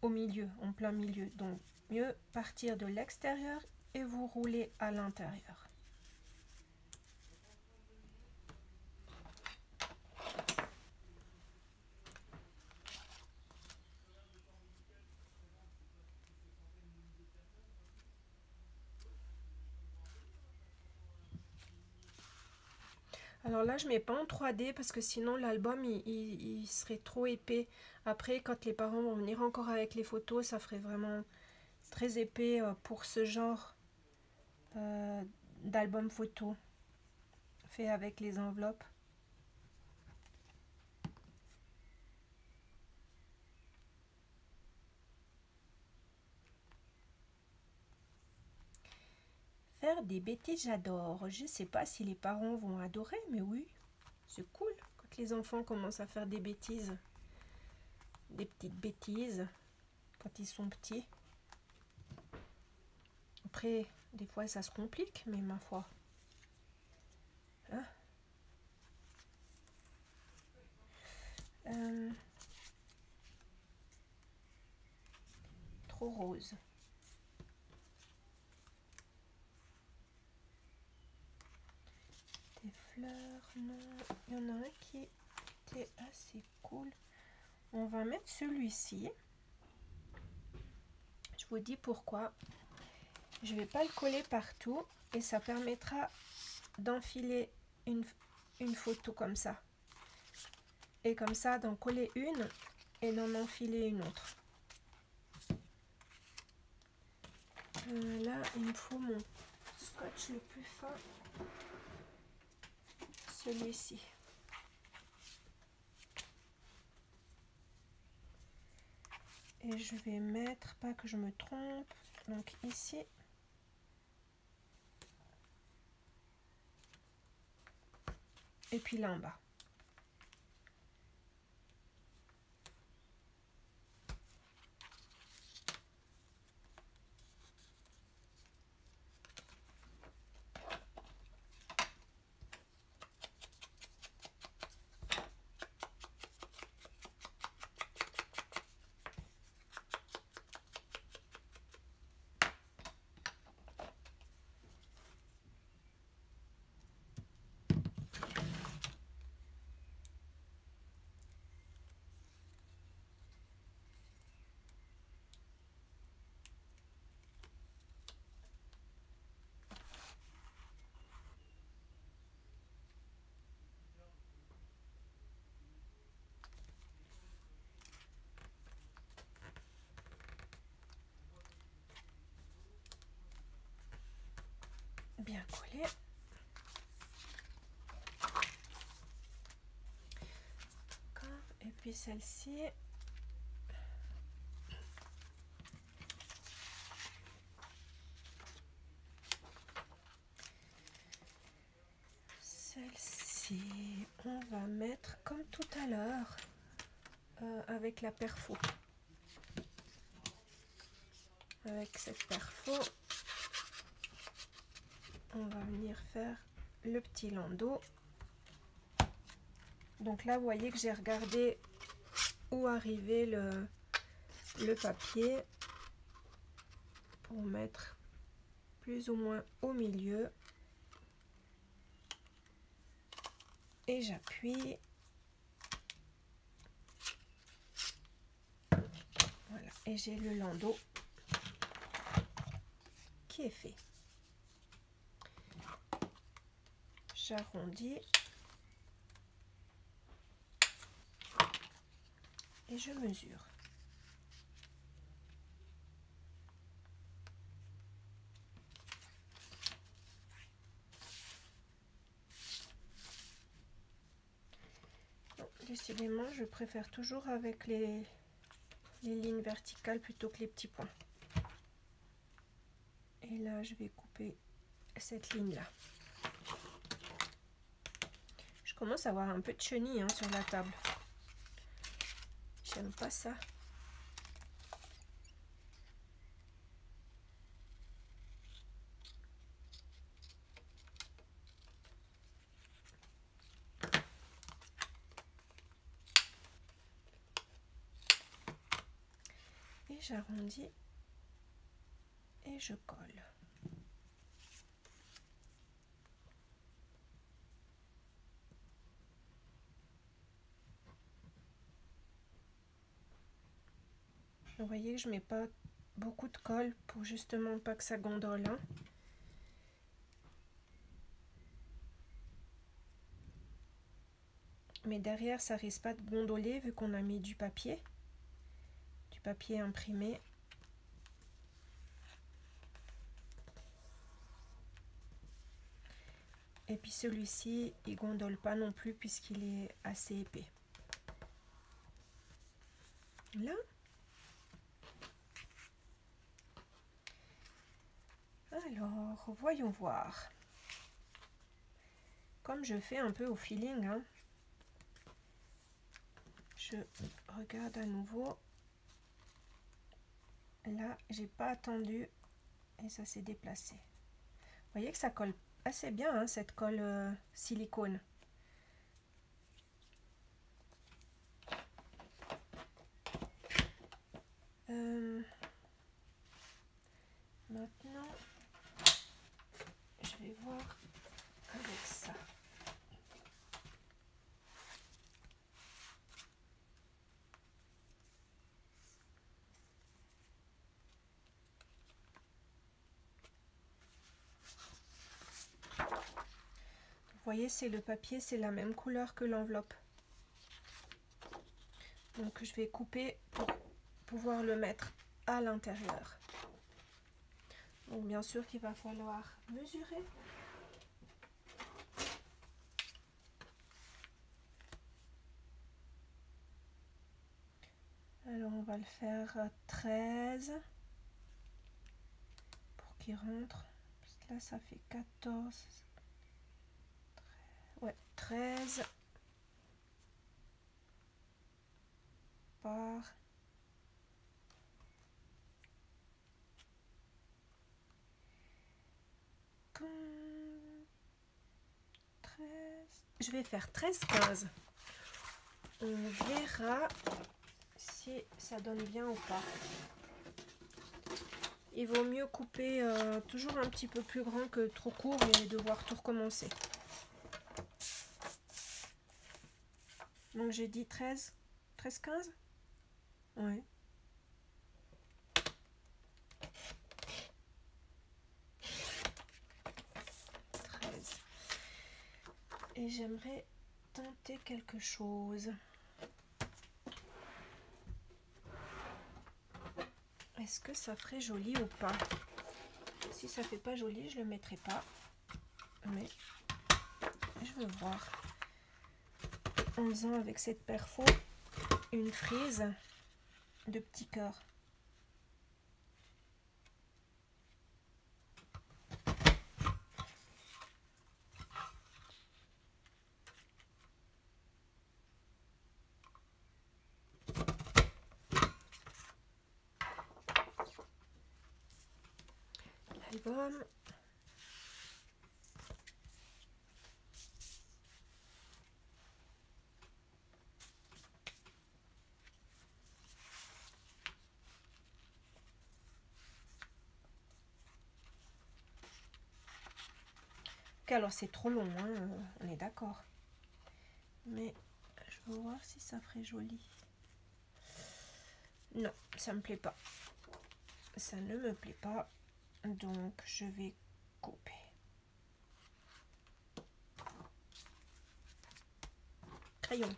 au milieu, en plein milieu. Donc, mieux partir de l'extérieur et vous roulez à l'intérieur. Alors là, je mets pas en 3D parce que sinon l'album il serait trop épais. Après, quand les parents vont venir encore avec les photos, ça ferait vraiment très épais pour ce genre d'album photo fait avec les enveloppes. Faire des bêtises, j'adore. Je sais pas si les parents vont adorer, mais oui, c'est cool quand les enfants commencent à faire des bêtises. Des petites bêtises quand ils sont petits. Après, des fois ça se complique, mais ma foi. Hein? Trop rose. Des fleurs, non. Il y en a un qui était assez cool. On va mettre celui-ci. Je vous dis pourquoi. Je vais pas le coller partout et ça permettra d'enfiler une photo comme ça. Et comme ça, d'en coller une et d'en enfiler une autre. Là, il me faut mon scotch le plus fin. Celui-ci. Et je vais mettre, pas que je me trompe, donc ici. Et puis là en bas. bien collé. Et puis celle-ci. Celle-ci, on va mettre comme tout à l'heure avec la perfo. Avec cette perfo, on va venir faire le petit landau. Donc là, vous voyez que j'ai regardé où arrivait le papier pour mettre plus ou moins au milieu. Et j'appuie. Voilà, et j'ai le landau qui est fait. J'arrondis et je mesure. Bon, décidément, je préfère toujours avec les lignes verticales plutôt que les petits points. Et là, je vais couper cette ligne-là. Je commence à avoir un peu de chenille sur la table. J'aime pas ça. Et j'arrondis et je colle. Vous voyez que je mets pas beaucoup de colle pour justement pas que ça gondole. Mais derrière, ça risque pas de gondoler vu qu'on a mis du papier imprimé. Et puis celui-ci, il gondole pas non plus puisqu'il est assez épais. Là. Alors, voyons voir. Comme je fais un peu au feeling, je regarde à nouveau. Là, j'ai pas attendu et ça s'est déplacé. Vous voyez que ça colle assez bien, cette colle silicone. Maintenant, je vais voir avec ça. Vous voyez, c'est le papier, c'est la même couleur que l'enveloppe. Donc je vais couper pour pouvoir le mettre à l'intérieur. Donc bien sûr qu'il va falloir mesurer. Alors on va le faire 13 pour qu'il rentre. Parce que là ça fait 14. Ouais, 13 par 13. Je vais faire 13-15. On verra si ça donne bien ou pas. Il vaut mieux couper toujours un petit peu plus grand que trop court et devoir tout recommencer. Donc j'ai dit 13, 13-15 ? Ouais. Et j'aimerais tenter quelque chose. Est-ce que ça ferait joli ou pas? Si ça fait pas joli, je le mettrai pas. mais je veux voir en faisant avec cette perfo une frise de petits cœurs. L'album. Ok, alors c'est trop long, hein, on est d'accord. Mais je veux voir si ça ferait joli. Non, ça me plaît pas. Ça ne me plaît pas. Donc je vais couper. Crayon.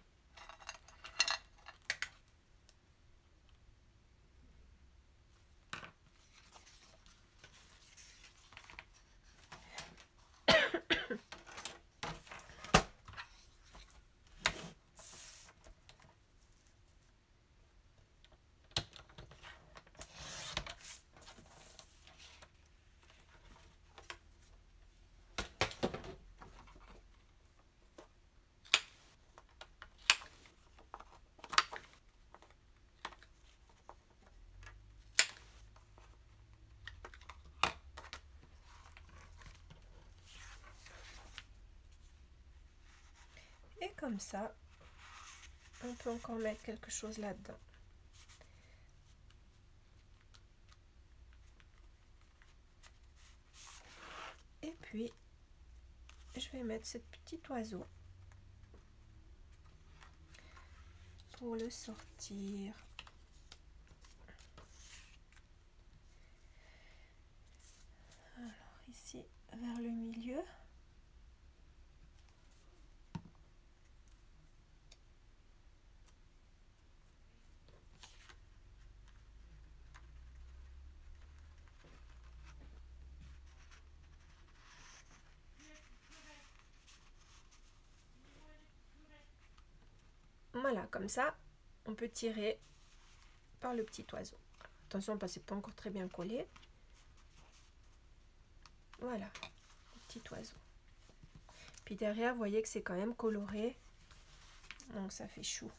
Et comme ça, on peut encore mettre quelque chose là-dedans. Et puis, je vais mettre ce petit oiseau pour le sortir. Alors ici, vers le milieu. Voilà, comme ça, on peut tirer par le petit oiseau. Attention, parce que c'est pas encore très bien collé. Voilà, le petit oiseau. Puis derrière, vous voyez que c'est quand même coloré. Donc ça fait chou.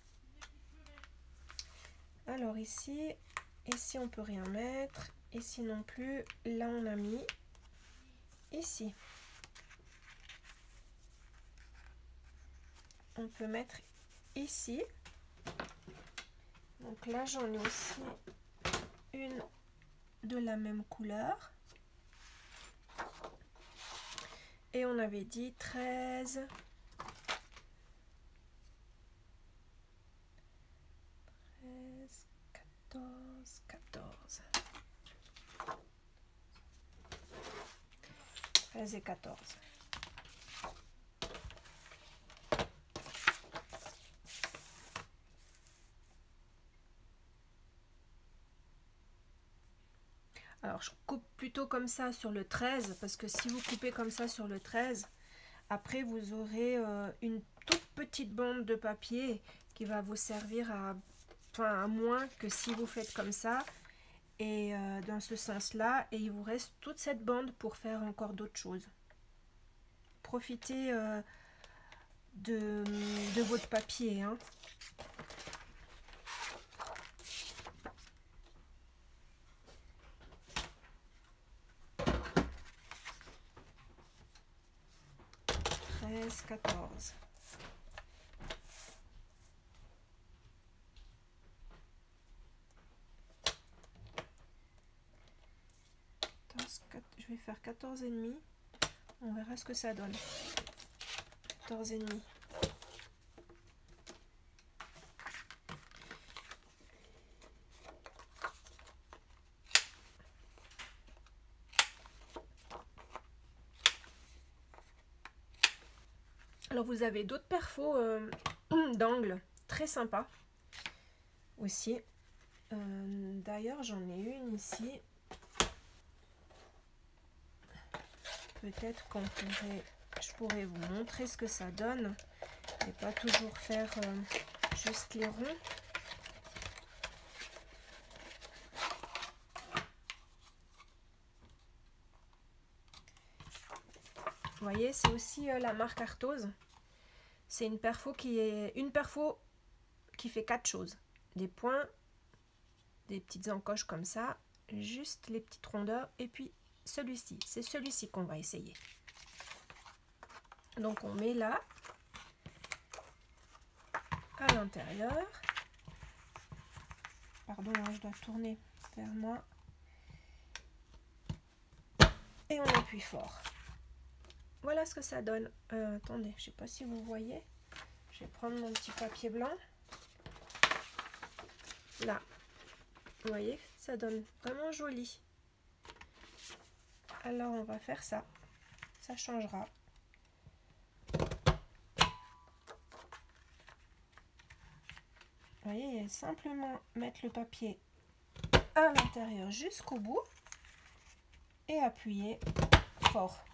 Alors ici on peut rien mettre. Ici non plus. Là on a mis. Ici. On peut mettre ici. Donc là j'en ai aussi une de la même couleur. Et on avait dit 13. 13 et 14. Alors je coupe plutôt comme ça sur le 13 parce que si vous coupez comme ça sur le 13, après vous aurez une toute petite bande de papier qui va vous servir à moins que si vous faites comme ça et dans ce sens là, et il vous reste toute cette bande pour faire encore d'autres choses. Profitez de votre papier, hein. « 14. Je vais faire 14 et demi. On verra ce que ça donne. 14 et demi. Alors vous avez d'autres perfos d'angle très sympas aussi. D'ailleurs j'en ai une ici. peut-être je pourrais vous montrer ce que ça donne et pas toujours faire juste les ronds. Vous voyez, c'est aussi la marque Arthose. C'est une perfo qui fait 4 choses. Des points, des petites encoches comme ça, juste les petites rondeurs, et puis celui-ci. C'est celui-ci qu'on va essayer. Donc on met là, à l'intérieur. Pardon, hein, je dois tourner vers moi. Et on appuie fort. Voilà ce que ça donne. Attendez, je sais pas si vous voyez. Je vais prendre mon petit papier blanc. Là, vous voyez, ça donne vraiment joli. Alors on va faire ça. Ça changera. Vous voyez, simplement mettre le papier à l'intérieur jusqu'au bout et appuyer fort.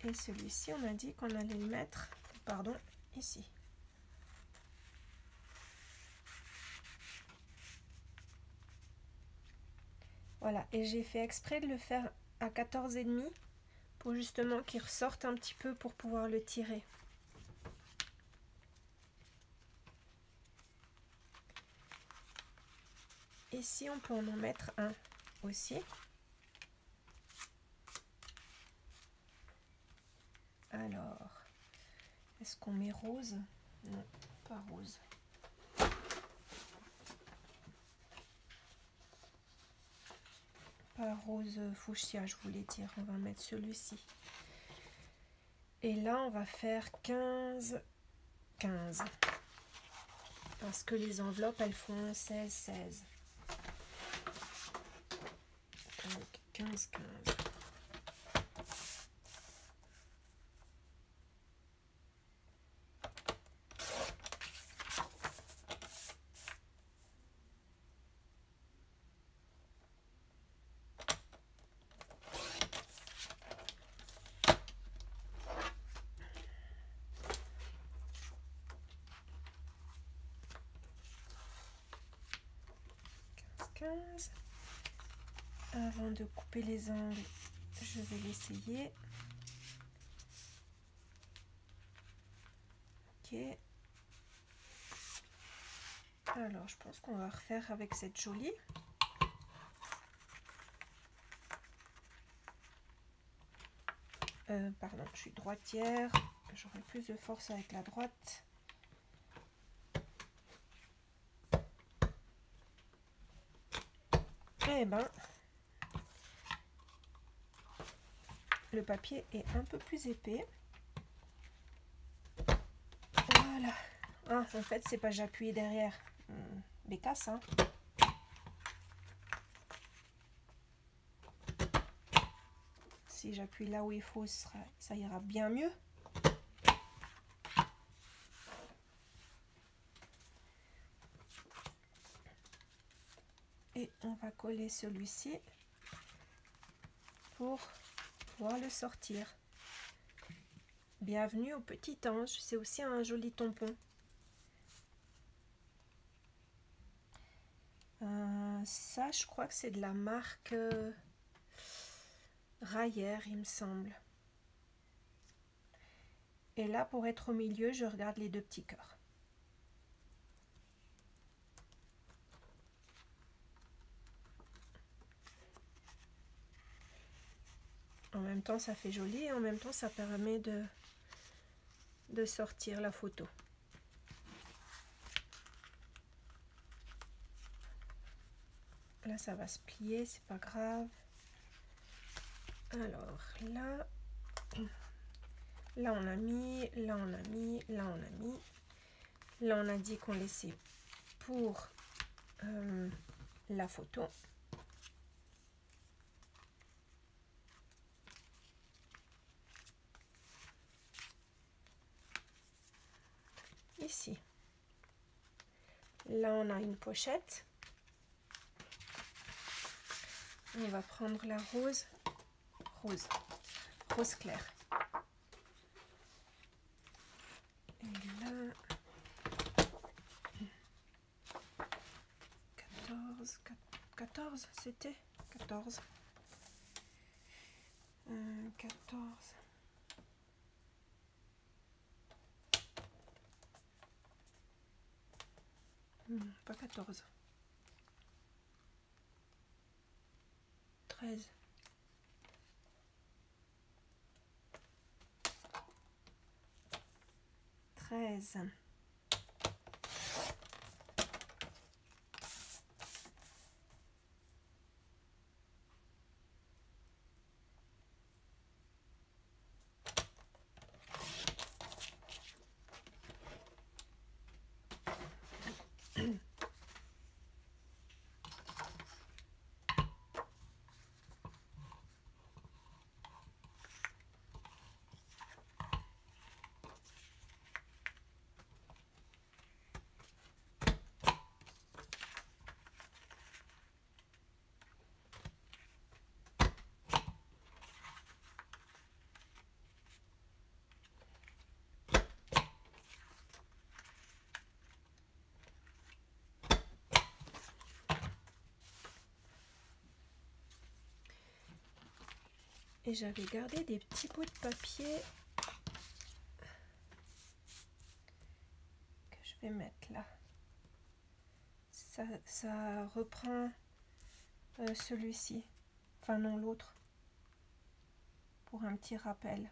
Et celui-ci, on a dit qu'on allait le mettre, pardon, ici. Voilà, et j'ai fait exprès de le faire à 14,5 pour justement qu'il ressorte un petit peu pour pouvoir le tirer. Ici, on peut en mettre un aussi. Alors, est-ce qu'on met rose? Non, pas rose. Pas rose fuchsia, je voulais dire. On va mettre celui-ci. Et là, on va faire 15. Parce que les enveloppes, elles font 16. Donc, 15. 15. Avant de couper les angles, je vais l'essayer. Ok. Alors, je pense qu'on va refaire avec cette jolie. Pardon, je suis droitière. J'aurai plus de force avec la droite. Eh ben, le papier est un peu plus épais. Voilà. Ah, en fait, c'est pas j'appuie derrière. Bécasse, hein. Si j'appuie là où il faut, ça ira bien mieux. Et on va coller celui-ci pour pouvoir le sortir. Bienvenue au petit ange, c'est aussi un joli tampon. Ça, je crois que c'est de la marque Rayer, il me semble. Et là, pour être au milieu, je regarde les deux petits cœurs. En même temps, ça fait joli et en même temps, ça permet de sortir la photo. Là, ça va se plier, c'est pas grave. Alors, là on a mis, là on a mis, là on a mis. Là, on a dit qu'on laissait pour la photo. ici. Là, on a une pochette. On va prendre la rose clair. Et là, 14, c'était 14. 14. Pas 14. 13. 13. Et j'avais gardé des petits bouts de papier que je vais mettre là. Ça reprend celui-ci, enfin non l'autre, pour un petit rappel.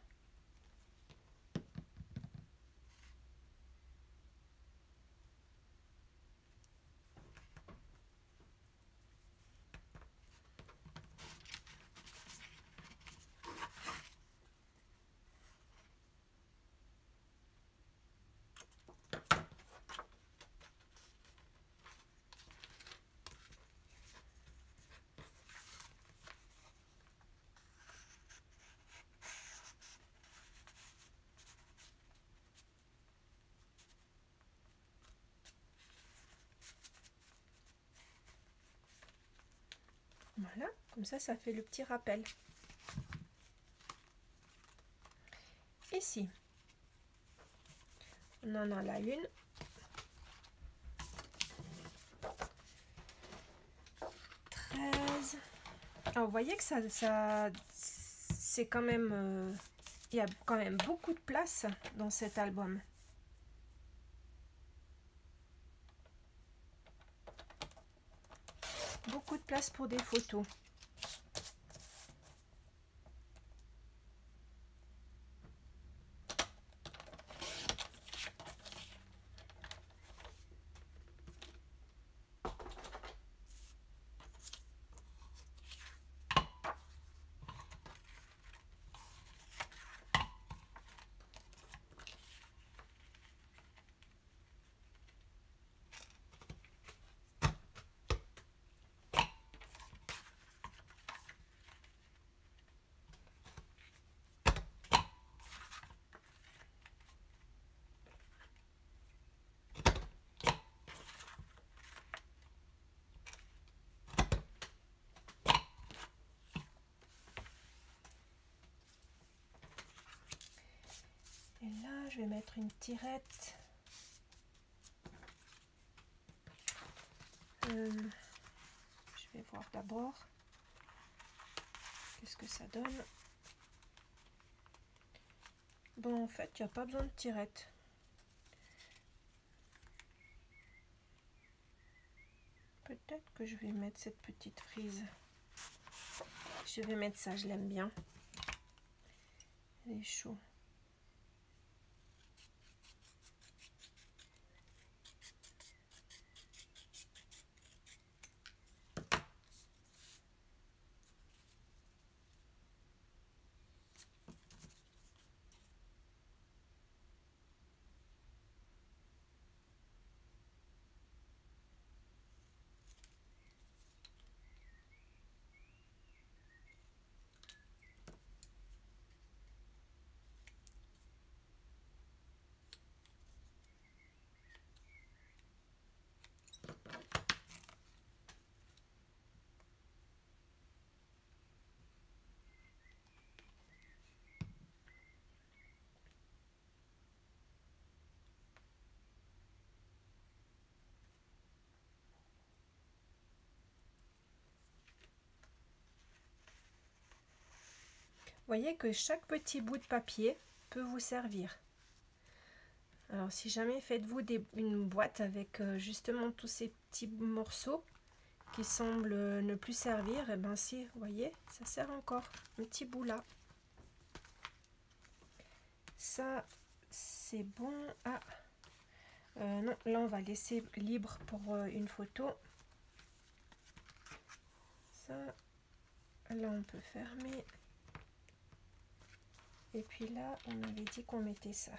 Voilà, comme ça fait le petit rappel. Ici, on en a là une. 13. Alors, vous voyez que ça c'est quand même... il y a quand même beaucoup de place dans cet album. Beaucoup de place pour des photos. Et là, je vais mettre une tirette. Je vais voir d'abord qu'est-ce que ça donne. Bon, en fait, il n'y a pas besoin de tirette. Peut-être que je vais mettre cette petite frise. Je vais mettre ça, je l'aime bien. Elle est chaud. voyez que chaque petit bout de papier peut vous servir. Alors si jamais faites-vous une boîte avec justement tous ces petits morceaux qui semblent ne plus servir, et ben si, vous voyez, ça sert encore. Un petit bout là. Ça, c'est bon. Ah, non, là on va laisser libre pour une photo. Ça, là on peut fermer. Et puis là, on avait dit qu'on mettait ça.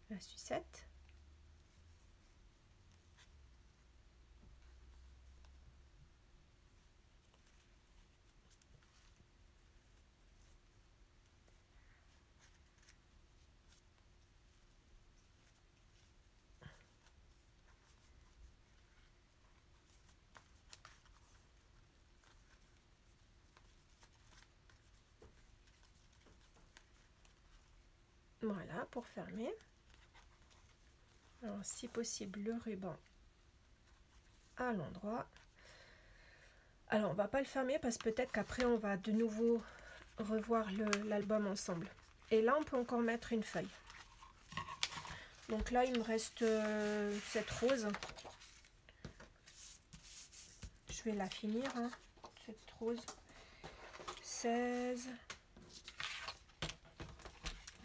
La sucette. Voilà, pour fermer. Alors, si possible, le ruban à l'endroit. Alors, on va pas le fermer parce que peut-être qu'après, on va de nouveau revoir l'album ensemble. Et là, on peut encore mettre une feuille. Donc là, il me reste cette rose. Je vais la finir, hein, cette rose. 16,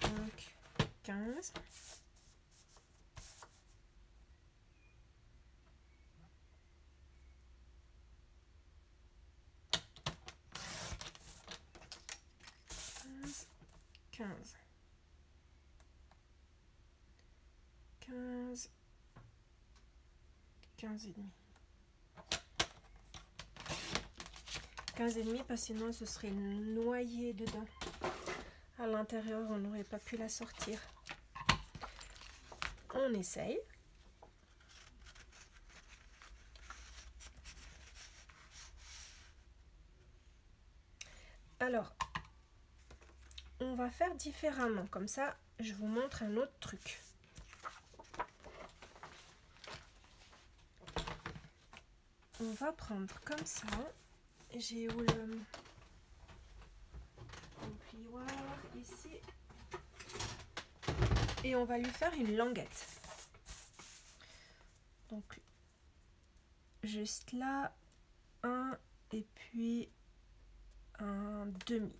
donc 15. 15, 15, 15 et demi. 15 et demi parce que sinon ce serait noyé dedans. À l'intérieur, on n'aurait pas pu la sortir. On essaye. Alors, on va faire différemment. Comme ça, je vous montre un autre truc. On va prendre comme ça. J'ai où le plioir ici. Et on va lui faire une languette. Donc, juste là, un et puis un demi.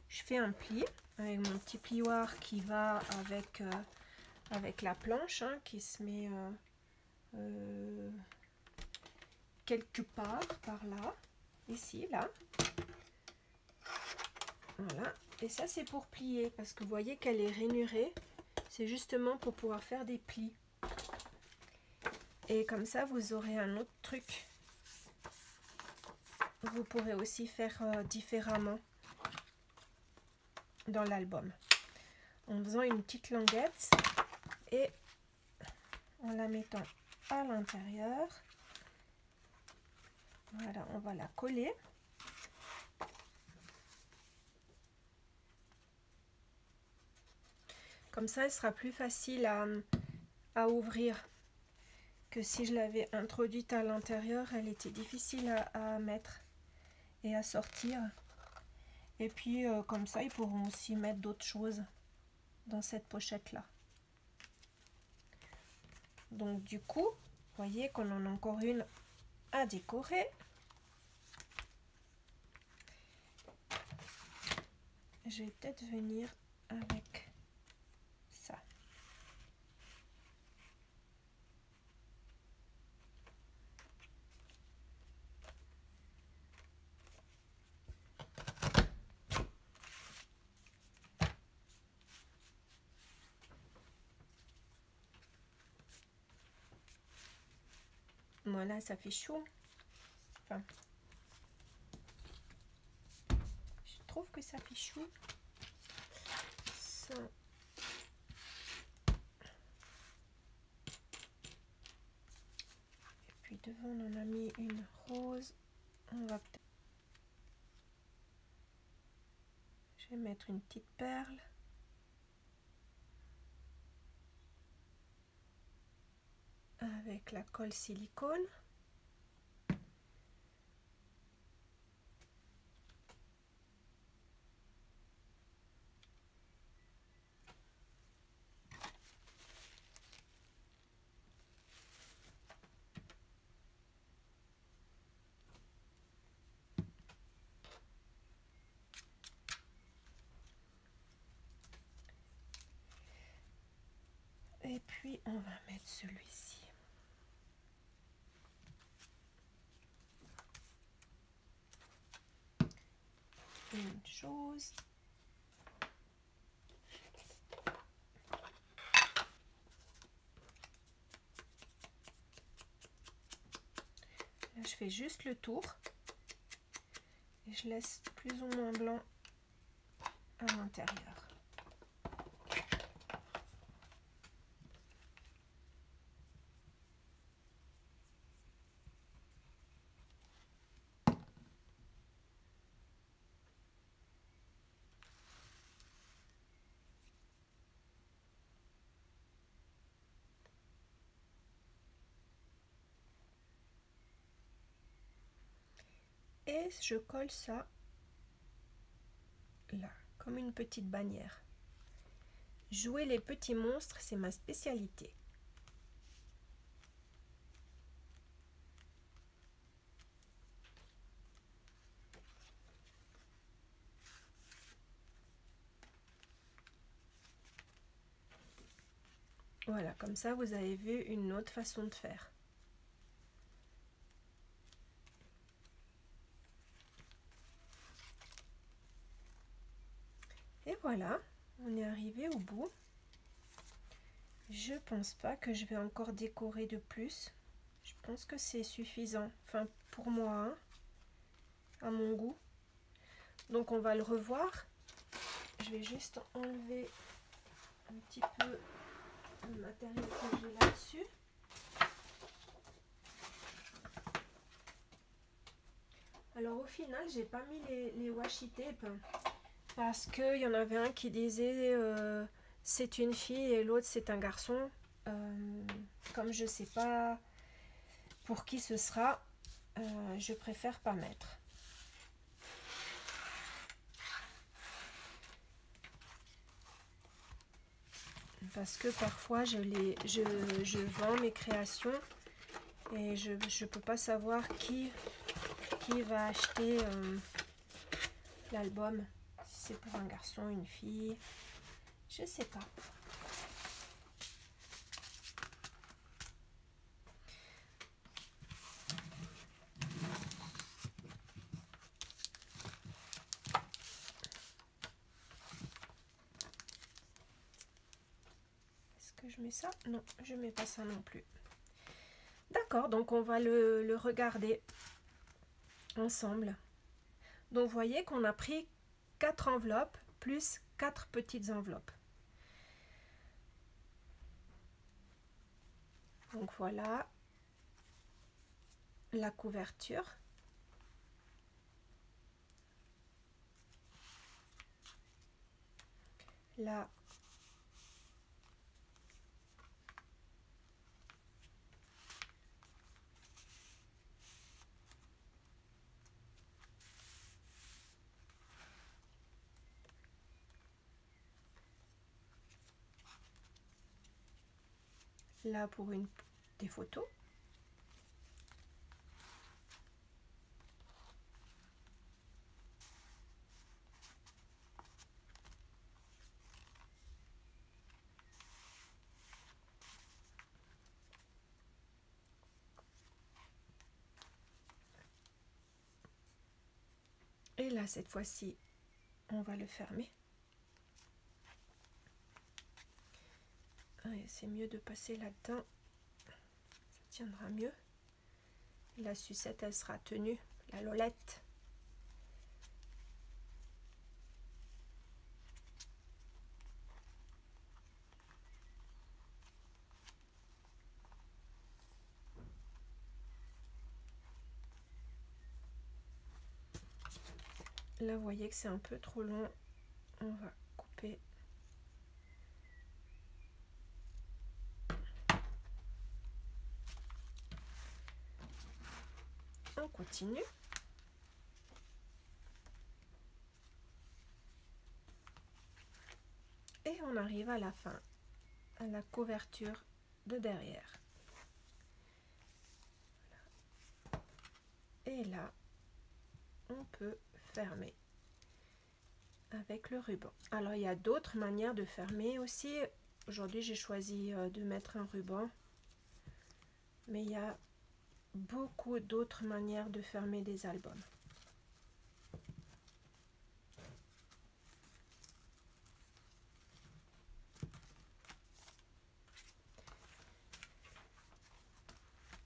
Je fais un pli avec mon petit plioir qui va avec, avec la planche, hein, qui se met quelque part par là, ici, là. Voilà. Et ça, c'est pour plier parce que vous voyez qu'elle est rainurée. C'est justement pour pouvoir faire des plis. Et comme ça, vous aurez un autre truc. Vous pourrez aussi faire différemment dans l'album. En faisant une petite languette et en la mettant à l'intérieur. Voilà, on va la coller. Comme ça, elle sera plus facile à ouvrir que si je l'avais introduite à l'intérieur. Elle était difficile à mettre et à sortir. Et puis, comme ça, ils pourront aussi mettre d'autres choses dans cette pochette-là. Donc, du coup, vous voyez qu'on en a encore une à décorer. Je vais peut-être venir avec ça. Voilà, ça fait chaud. Enfin, je trouve que ça fait chaud. Ça. Et puis devant, on en a mis une rose. On va peut-être. Je vais mettre une petite perle. Avec la colle silicone. puis on va mettre celui-ci. Une chose. Là, je fais juste le tour et je laisse plus ou moins blanc à l'intérieur. Et je colle ça là, comme une petite bannière. Jouer les petits monstres, c'est ma spécialité. Voilà, comme ça vous avez vu une autre façon de faire. Et voilà, on est arrivé au bout. Je pense pas que je vais encore décorer de plus. Je pense que c'est suffisant, enfin pour moi, hein, à mon goût. Donc on va le revoir. Je vais juste enlever un petit peu le matériel que j'ai là-dessus. Alors au final, j'ai pas mis les washi tape parce qu'il y en avait un qui disait c'est une fille et l'autre c'est un garçon. Comme je sais pas pour qui ce sera, je préfère pas mettre. Parce que parfois je vends mes créations et je peux pas savoir qui va acheter l'album, si c'est pour un garçon, une fille, je sais pas. Est-ce que je mets ça? Non, je mets pas ça non plus. D'accord, donc on va le regarder ensemble. Donc vous voyez qu'on a pris 4 enveloppes plus 4 petites enveloppes. Donc voilà la couverture. Là, là pour des photos. Et là, cette fois-ci, on va le fermer. C'est mieux de passer là-dedans. Ça tiendra mieux. Et la sucette, elle sera tenue, la lolette. Là, vous voyez que c'est un peu trop long. On va couper. On continue. Et on arrive à la fin, à la couverture de derrière. Et là, on peut fermer avec le ruban. Alors, il y a d'autres manières de fermer aussi. Aujourd'hui, j'ai choisi de mettre un ruban. Mais il y a beaucoup d'autres manières de fermer des albums.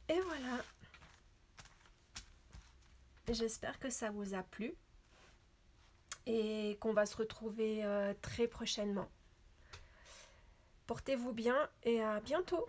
Et voilà. J'espère que ça vous a plu et qu'on va se retrouver très prochainement. Portez-vous bien et à bientôt.